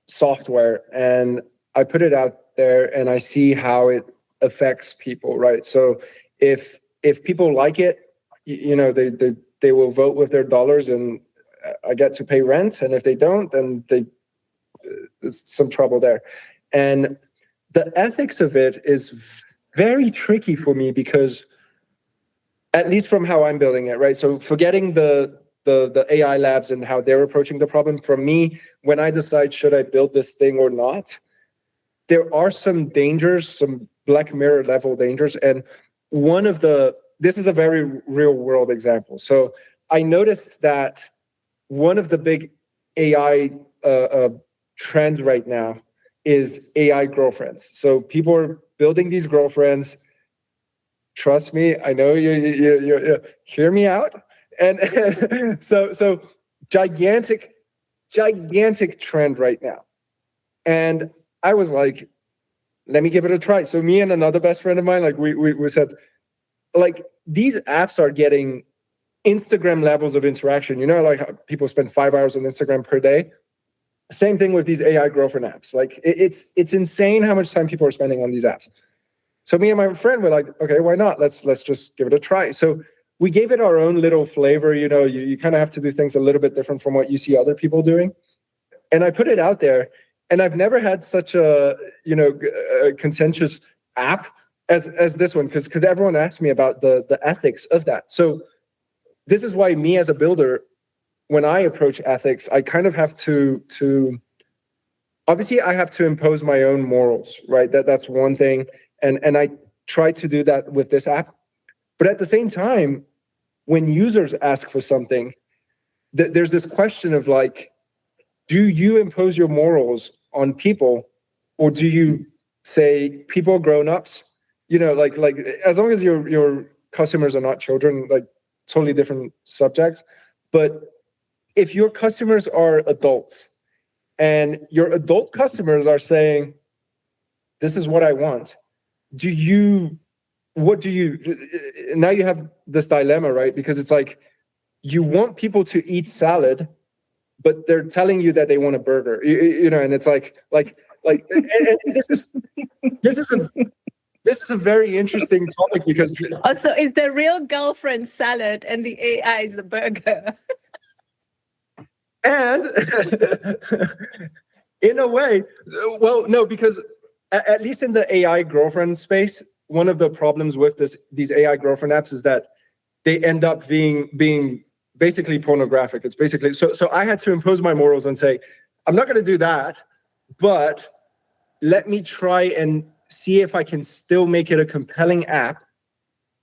software and I put it out there and I see how it affects people, right? So if people like it, they will vote with their dollars and I get to pay rent. And if they don't, then there's some trouble there. And the ethics of it is very tricky for me because, at least from how I'm building it, right? So forgetting the AI labs and how they're approaching the problem, from me, when I decide should I build this thing or not, there are some dangers, some Black Mirror level dangers. And this is a very real world example. So I noticed that one of the big AI trends right now is AI girlfriends. So people are building these girlfriends. Trust me, I know you hear me out. And so gigantic trend right now. And I was like, let me give it a try. So me and another best friend of mine, like we said, like these apps are getting Instagram levels of interaction. You know, like how people spend 5 hours on Instagram per day. Same thing with these AI girlfriend apps. Like it's insane how much time people are spending on these apps. So me and my friend were like, okay, why not? Let's just give it a try. So we gave it our own little flavor. You know, you kind of have to do things a little bit different from what you see other people doing. And I put it out there, and I've never had such a contentious app as this one, because everyone asked me about the ethics of that. So this is why me as a builder, when I approach ethics, I kind of have to obviously I have to impose my own morals, right? That's one thing. And I try to do that with this app. But at the same time, when users ask for something, there's this question of like, do you impose your morals on people, or do you say people are grown-ups? You know, like as long as your customers are not children, like totally different subjects. But if your customers are adults and your adult customers are saying, this is what I want, now you have this dilemma, right? Because it's like, you want people to eat salad, but they're telling you that they want a burger, and it's like and this is a very interesting topic, because also is the real girlfriend salad and the AI is the burger. And in a way, well, no, because at least in the AI girlfriend space, one of the problems with these AI girlfriend apps is that they end up being basically pornographic. It's basically so I had to impose my morals and say, I'm not going to do that, but let me try and see if I can still make it a compelling app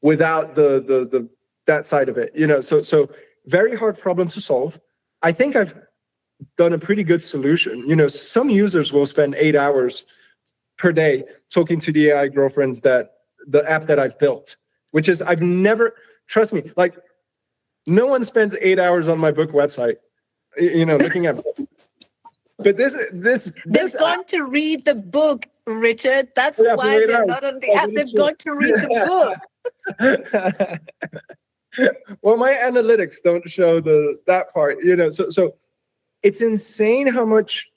without the that side of it. So very hard problem to solve. I think I've done a pretty good solution. Some users will spend 8 hours per day talking to the AI girlfriends, the app that I've built, which is, I've never, trust me, like no one spends 8 hours on my book website, looking at. But they've gone to read the book, Richard. That's why they're not on the app. They've gone to read the book. Well, my analytics don't show that part, so it's insane how much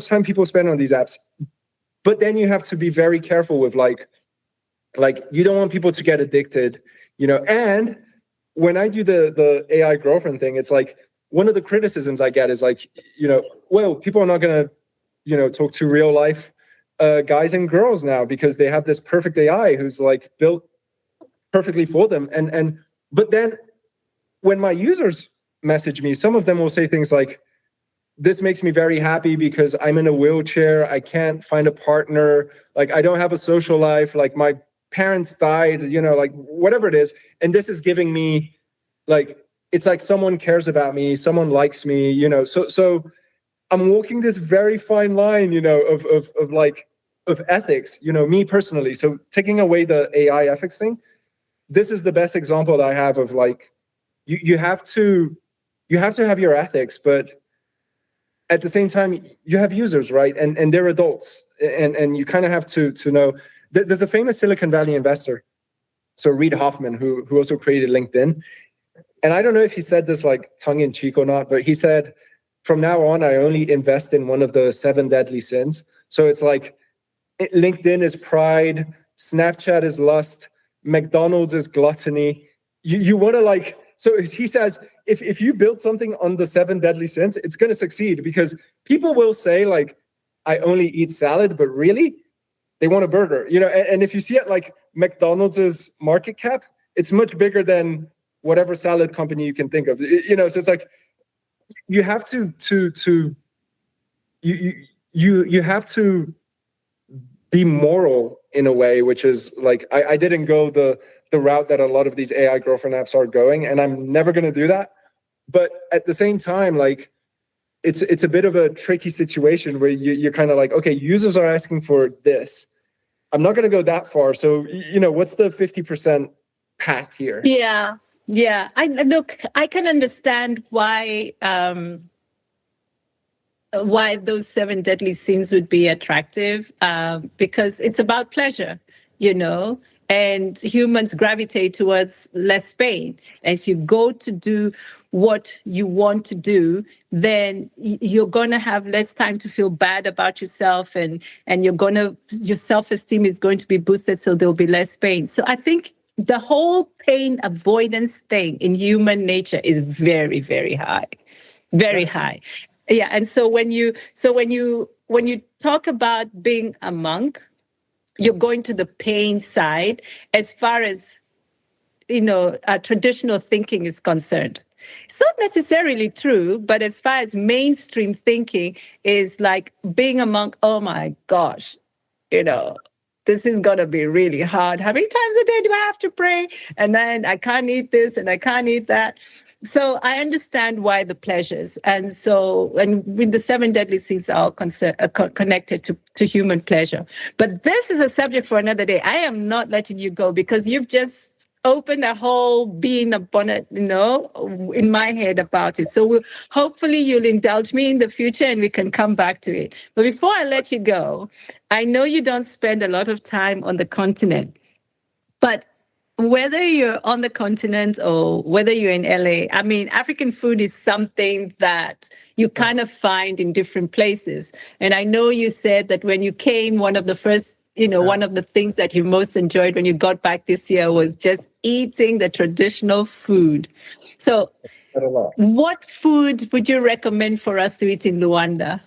time people spend on these apps. But then you have to be very careful with like you don't want people to get addicted, and when I do the AI girlfriend thing, it's like, one of the criticisms I get is like, well, people are not going to, talk to real life guys and girls now because they have this perfect AI who's like built perfectly for them. But then when my users message me, some of them will say things like, this makes me very happy because I'm in a wheelchair. I can't find a partner. Like, I don't have a social life. Like, my parents died, like whatever it is. And this is giving me like, it's like someone cares about me, someone likes me, so I'm walking this very fine line, of ethics, me personally. So taking away the AI ethics thing, this is the best example that I have of like, you have to have your ethics, but at the same time, you have users, right? And they're adults, and you kind of have to know. There's a famous Silicon Valley investor, so Reid Hoffman, who also created LinkedIn. and I don't know if he said this like tongue in cheek or not, but he said, from now on, I only invest in one of the 7 deadly sins. So it's like LinkedIn is pride, Snapchat is lust, McDonald's is gluttony. You want to like, so he says, if you build something on the 7 deadly sins, it's going to succeed, because people will say like, I only eat salad, but really they want a burger, you know? And if you see it like McDonald's market cap, it's much bigger than whatever salad company you can think of, you know? So it's like, you have to you have to be moral in a way, which is like, I didn't go the route that a lot of these AI girlfriend apps are going, and I'm never going to do that. But at the same time, like, it's a bit of a tricky situation where you're kind of like, okay, users are asking for this. I'm not going to go that far. So, you know, what's the 50% path here? Yeah. Yeah, I can understand why those 7 deadly sins would be attractive, because it's about pleasure, you know, and humans gravitate towards less pain. And if you go to do what you want to do, then you're going to have less time to feel bad about yourself, and your self-esteem is going to be boosted, so there'll be less pain. So I think the whole pain avoidance thing in human nature is very, very high, very high. Yeah. And so when you talk about being a monk, you're going to the pain side as far as, you know, traditional thinking is concerned. It's not necessarily true, but as far as mainstream thinking is like being a monk, oh my gosh, you know, this is going to be really hard. How many times a day do I have to pray? And then I can't eat this and I can't eat that. So I understand why the pleasures. And with the 7 deadly sins are connected to human pleasure. But this is a subject for another day. I am not letting you go, because you've just opened a whole being upon it, you know, in my head about it. So hopefully you'll indulge me in the future and we can come back to it. But before I let you go, I know you don't spend a lot of time on the continent, but whether you're on the continent or whether you're in LA, I mean, African food is something that you kind of find in different places. And I know you said that when you came, one of the things that you most enjoyed when you got back this year was just eating the traditional food. So what food would you recommend for us to eat in Luanda?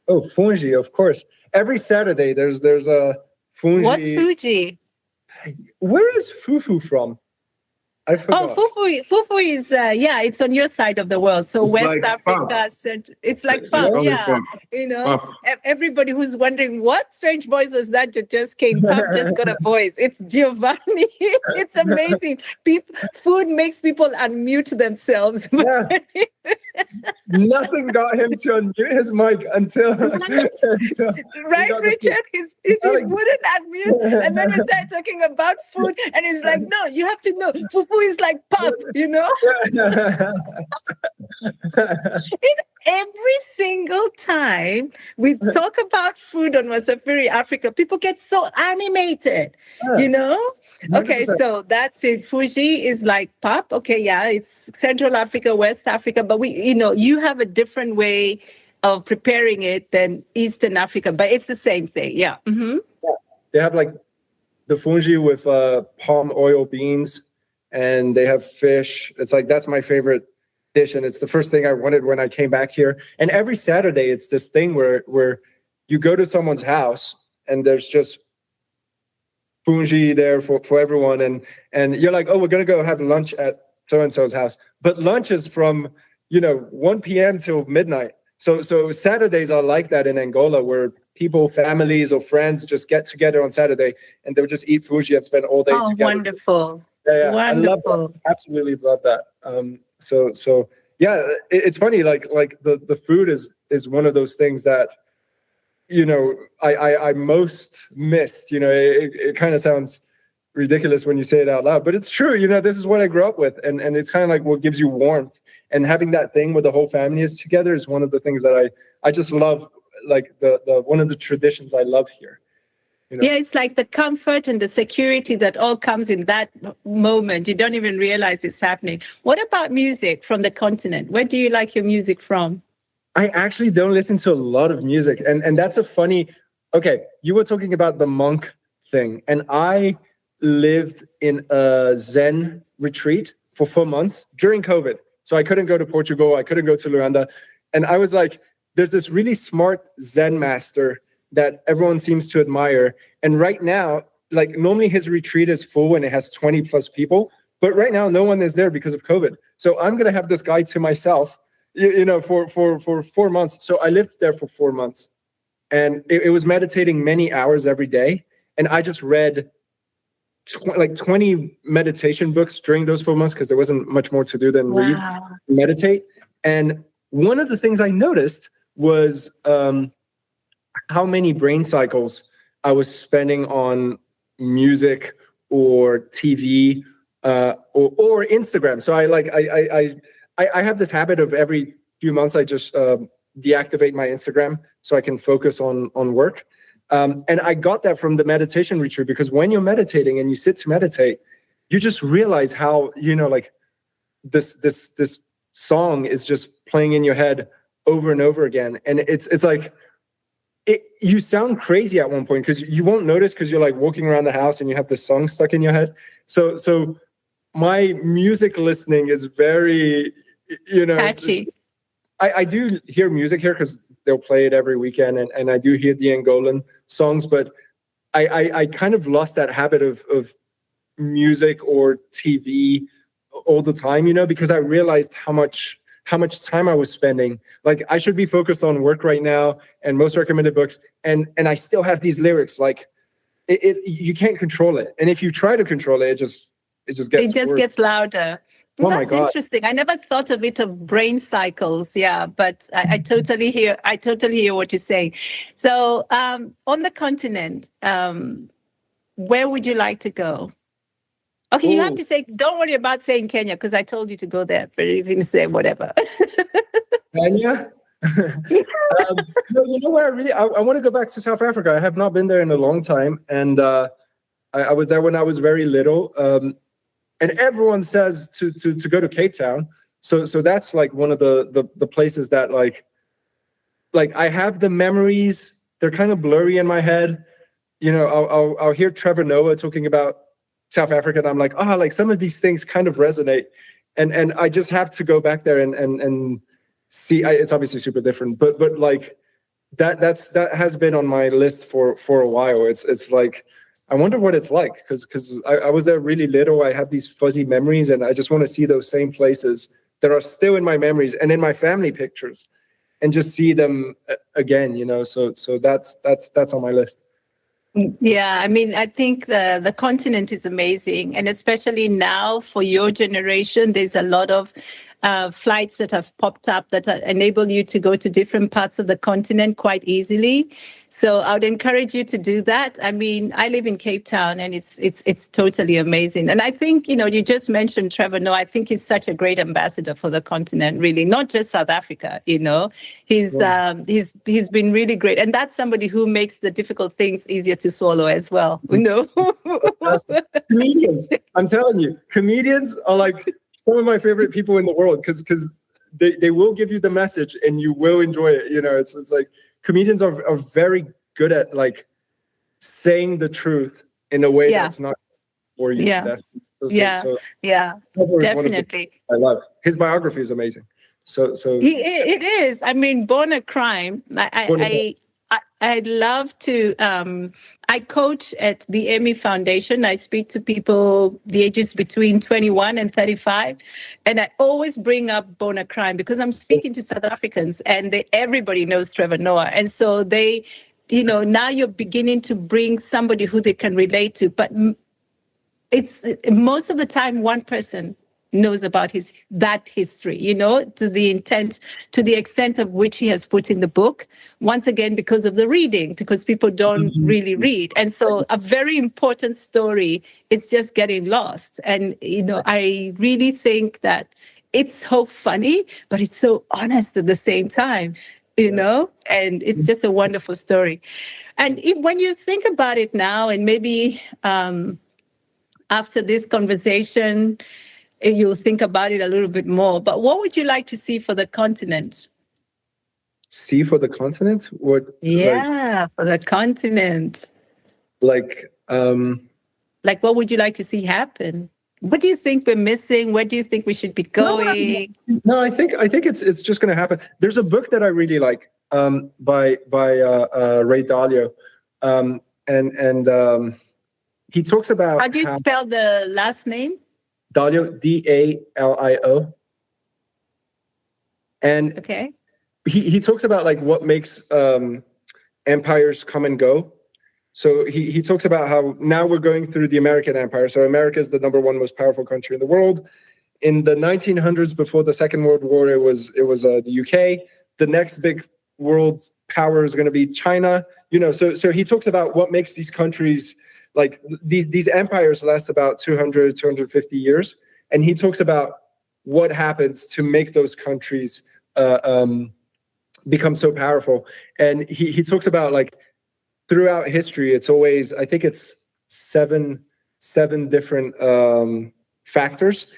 Oh, fungi, of course. Every Saturday there's a fungi. What's Fuji? Where is fufu from? I forgot. Oh, fufu is it's on your side of the world. So It's West like Africa, it's like pub, yeah. You know, Pub. everybody who's wondering what strange voice was that just came. Pub just got a voice. It's Giovanni. It's amazing. Food makes people unmute themselves. Yeah. Nothing got him to unmute his mic until right, Richard? He wouldn't unmute, and then we started talking about food, and he's like, "No, you have to know, fufu is like pub, you know." Every single time we talk about food on Wasafiri Africa, people get so animated, you know? Okay, so that's it. Fuji is like pop. Okay, yeah, it's Central Africa, West Africa, but you have a different way of preparing it than Eastern Africa, but it's the same thing. Yeah. Mm-hmm. Yeah. They have like the fungi with palm oil beans, and they have fish. It's like, that's my favorite dish, and it's the first thing I wanted when I came back here. And every Saturday it's this thing where you go to someone's house and there's just fungi there for everyone, and you're like, oh, we're gonna go have lunch at so-and-so's house, but lunch is from 1 p.m. till midnight. So Saturdays are like that in Angola, where people, families or friends just get together on Saturday and they'll just eat fuji and spend all day together. Wonderful. Yeah, wonderful. I love that. Absolutely love that. So yeah, it's funny, like the food is one of those things that I most missed. It kind of sounds ridiculous when you say it out loud, but it's true. This is what I grew up with, and it's kind of like what gives you warmth, and having that thing where the whole family is together is one of the things that I just love, like the one of the traditions I love here. Yeah, it's like the comfort and the security that all comes in that moment. You don't even realize it's happening. What about music from the continent? Where do you like your music from? I actually don't listen to a lot of music. And that's a funny, okay, you were talking about the monk thing. And I lived in a Zen retreat for 4 months during COVID. So I couldn't go to Portugal. I couldn't go to Luanda. And I was like, there's this really smart Zen master that everyone seems to admire. And right now, like normally his retreat is full and it has 20 plus people. But right now, no one is there because of COVID. So I'm going to have this guy to myself, for 4 months. So I lived there for 4 months. And it was meditating many hours every day. And I just read like 20 meditation books during those 4 months because there wasn't much more to do than read, meditate. And one of the things I noticed was how many brain cycles I was spending on music or TV or Instagram. So I have this habit of every few months I just deactivate my Instagram so I can focus on work. And I got that from the meditation retreat, because when you're meditating and you sit to meditate, you just realize how, like this song is just playing in your head over and over again. And it's like, you sound crazy at one point because you won't notice because you're like walking around the house and you have this song stuck in your head. So my music listening is very, catchy. I do hear music here because they'll play it every weekend, and I do hear the Angolan songs, but I kind of lost that habit of music or TV all the time, because I realized how much time I was spending. Like, I should be focused on work right now and most recommended books, and I still have these lyrics. Like, you can't control it, and if you try to control it, it just gets louder. Oh That's my God. interesting. I never thought of it of brain cycles. Yeah, but I totally hear what you're saying. So on the continent, where would you like to go? Okay, you have to say, don't worry about saying Kenya, because I told you to go there, but you can say whatever. Kenya? No, you know where I want to go back to South Africa. I have not been there in a long time. And I was there when I was very little. And everyone says to go to Cape Town. So that's like one of the places that like I have the memories. They're kind of blurry in my head. I'll hear Trevor Noah talking about South Africa, and I'm like, like some of these things kind of resonate. And I just have to go back there and see. It's obviously super different, but like that has been on my list for a while. It's like, I wonder what it's like, because I was there really little. I have these fuzzy memories, and I just want to see those same places that are still in my memories and in my family pictures, and just see them again. So that's on my list. Yeah, I mean, I think the continent is amazing, and especially now for your generation, there's a lot of flights that have popped up that enable you to go to different parts of the continent quite easily. So I would encourage you to do that. I mean, I live in Cape Town, and it's totally amazing. And I think, you just mentioned Trevor Noah. I think he's such a great ambassador for the continent, really, not just South Africa. He's been really great, and that's somebody who makes the difficult things easier to swallow as well. Comedians, I'm telling you, comedians are like some of my favorite people in the world, because they will give you the message and you will enjoy it. It's like comedians are very good at like saying the truth in a way that's not for you. Yeah. Definitely. I love his biography is amazing. So it is. I mean, born a crime. I'd love to. I coach at the Emmy Foundation. I speak to people the ages between 21 and 35, and I always bring up Bona Crime because I'm speaking to South Africans, and everybody knows Trevor Noah, and so they, now you're beginning to bring somebody who they can relate to, but it's most of the time one person knows about that history, to the extent of which he has put in the book, once again, because of the reading, because people don't really read. And so a very important story is just getting lost. And, I really think that it's so funny, but it's so honest at the same time. you know, and it's just a wonderful story. And when you think about it now, and maybe after this conversation, you'll think about it a little bit more. But what would you like to see for the continent? See for the continent? What? Yeah, for the continent. Like, what would you like to see happen? What do you think we're missing? Where do you think we should be going? No, I think it's just going to happen. There's a book that I really like by Ray Dalio, and he talks about how do you spell the last name? Dalio, Dalio, and okay. He talks about like what makes empires come and go. So he talks about how now we're going through the American empire. So America is the #1 most powerful country in the world. In the 1900s, before the Second World War, it was the UK. The next big world power is going to be China. You know, so he talks about what makes these countries, like these empires, last about 200, 250 years. And he talks about what happens to make those countries become so powerful. And he talks about like throughout history, it's always, I think it's seven different factors.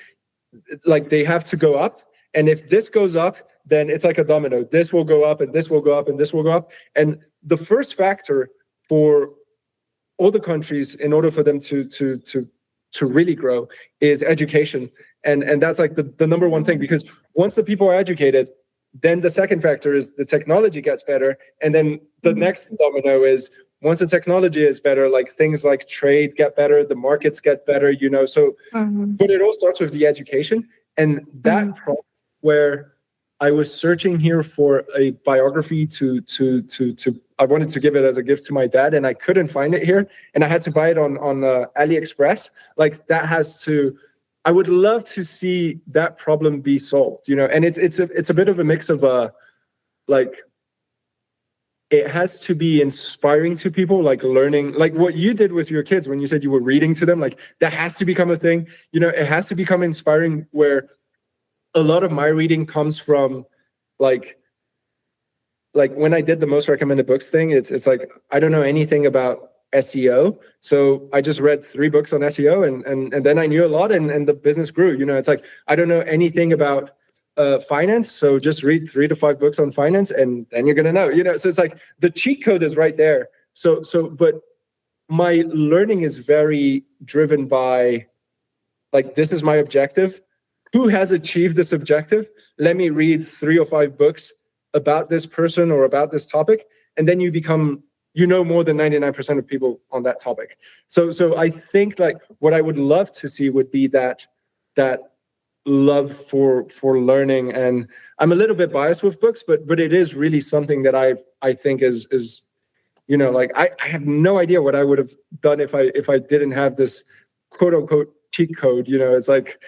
Like they have to go up. And if this goes up, then it's like a domino. This will go up and this will go up and this will go up. And the first factor for all the countries, in order for them to really grow, is education. And that's like the #1 thing, because once the people are educated, then the second factor is the technology gets better. And then the next domino is once the technology is better, like things like trade get better, the markets get better, you know. So, but it all starts with the education. And that where I was searching here for a biography to I wanted to give it as a gift to my dad, and I couldn't find it here. And I had to buy it on AliExpress. Like that has to, I would love to see that problem be solved, you know. And it's a bit of a mix of like it has to be inspiring to people, like learning, like what you did with your kids when you said you were reading to them. Like that has to become a thing, you know. It has to become inspiring, where a lot of my reading comes from like when I did the most recommended books thing, it's like I don't know anything about SEO, so I just read 3 books on SEO, and then I knew a lot, and the business grew. You know, it's like I don't know anything about finance, so just read 3 to 5 books on finance, and then you're gonna know. You know, so it's like the cheat code is right there. So but my learning is very driven by like, this is my objective. Who has achieved this objective? Let me read 3 or 5 books about this person or about this topic, and then you become, you know, more than 99% of people on that topic. So I think like what I would love to see would be that love for learning. And I'm a little bit biased with books, but it is really something that I think is you know, like I have no idea what I would have done if I didn't have this quote unquote cheat code. You know, it's like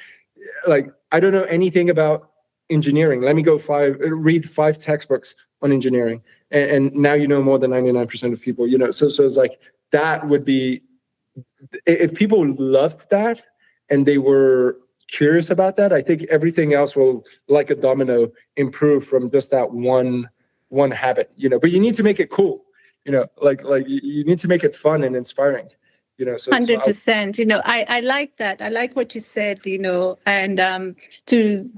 I don't know anything about engineering. Let me go read 5 textbooks on engineering, and now you know more than 99% of people. You know, so it's like that would be, if people loved that and they were curious about that, I think everything else will, like a domino, improve from just that one habit. You know, but you need to make it cool. You know, like you need to make it fun and inspiring. You know, so 100%. You know, I like that. I like what you said. You know, and to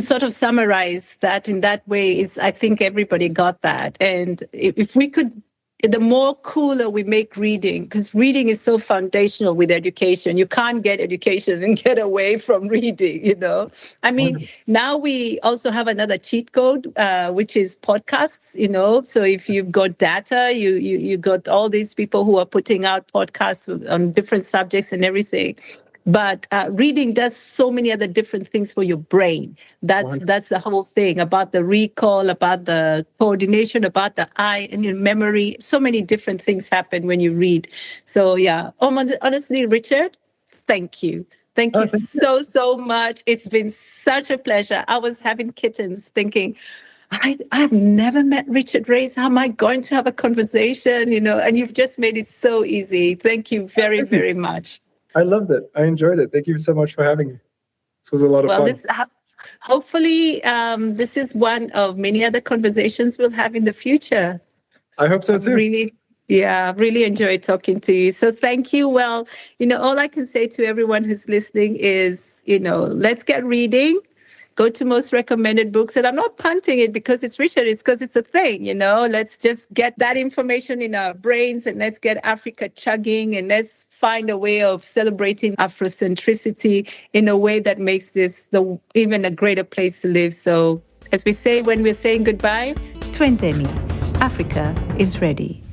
sort of summarize that in that way is, I think everybody got that. And if we could, the more cooler we make reading, because reading is so foundational with education. You can't get education and get away from reading, you know. I mean, now we also have another cheat code, which is podcasts, you know. So if you've got data, you got all these people who are putting out podcasts on different subjects and everything. But reading does so many other different things for your brain. That's the whole thing about the recall, about the coordination, about the eye and your memory. So many different things happen when you read. So yeah, honestly, Richard, thank you. Thank you so much. It's been such a pleasure. I was having kittens thinking, I've never met Richard Reis. How am I going to have a conversation? You know, and you've just made it so easy. Thank you very, very much. I loved it. I enjoyed it. Thank you so much for having me. This was a lot of fun. hopefully this is one of many other conversations we'll have in the future. I hope so too. Really enjoyed talking to you. So thank you. Well, all I can say to everyone who's listening is, let's get reading. Go to most recommended books. And I'm not punting it because it's Richard, it's because it's a thing, Let's just get that information in our brains and let's get Africa chugging and let's find a way of celebrating Afrocentricity in a way that makes this even a greater place to live. So as we say when we're saying goodbye, Twendeni, Africa is ready.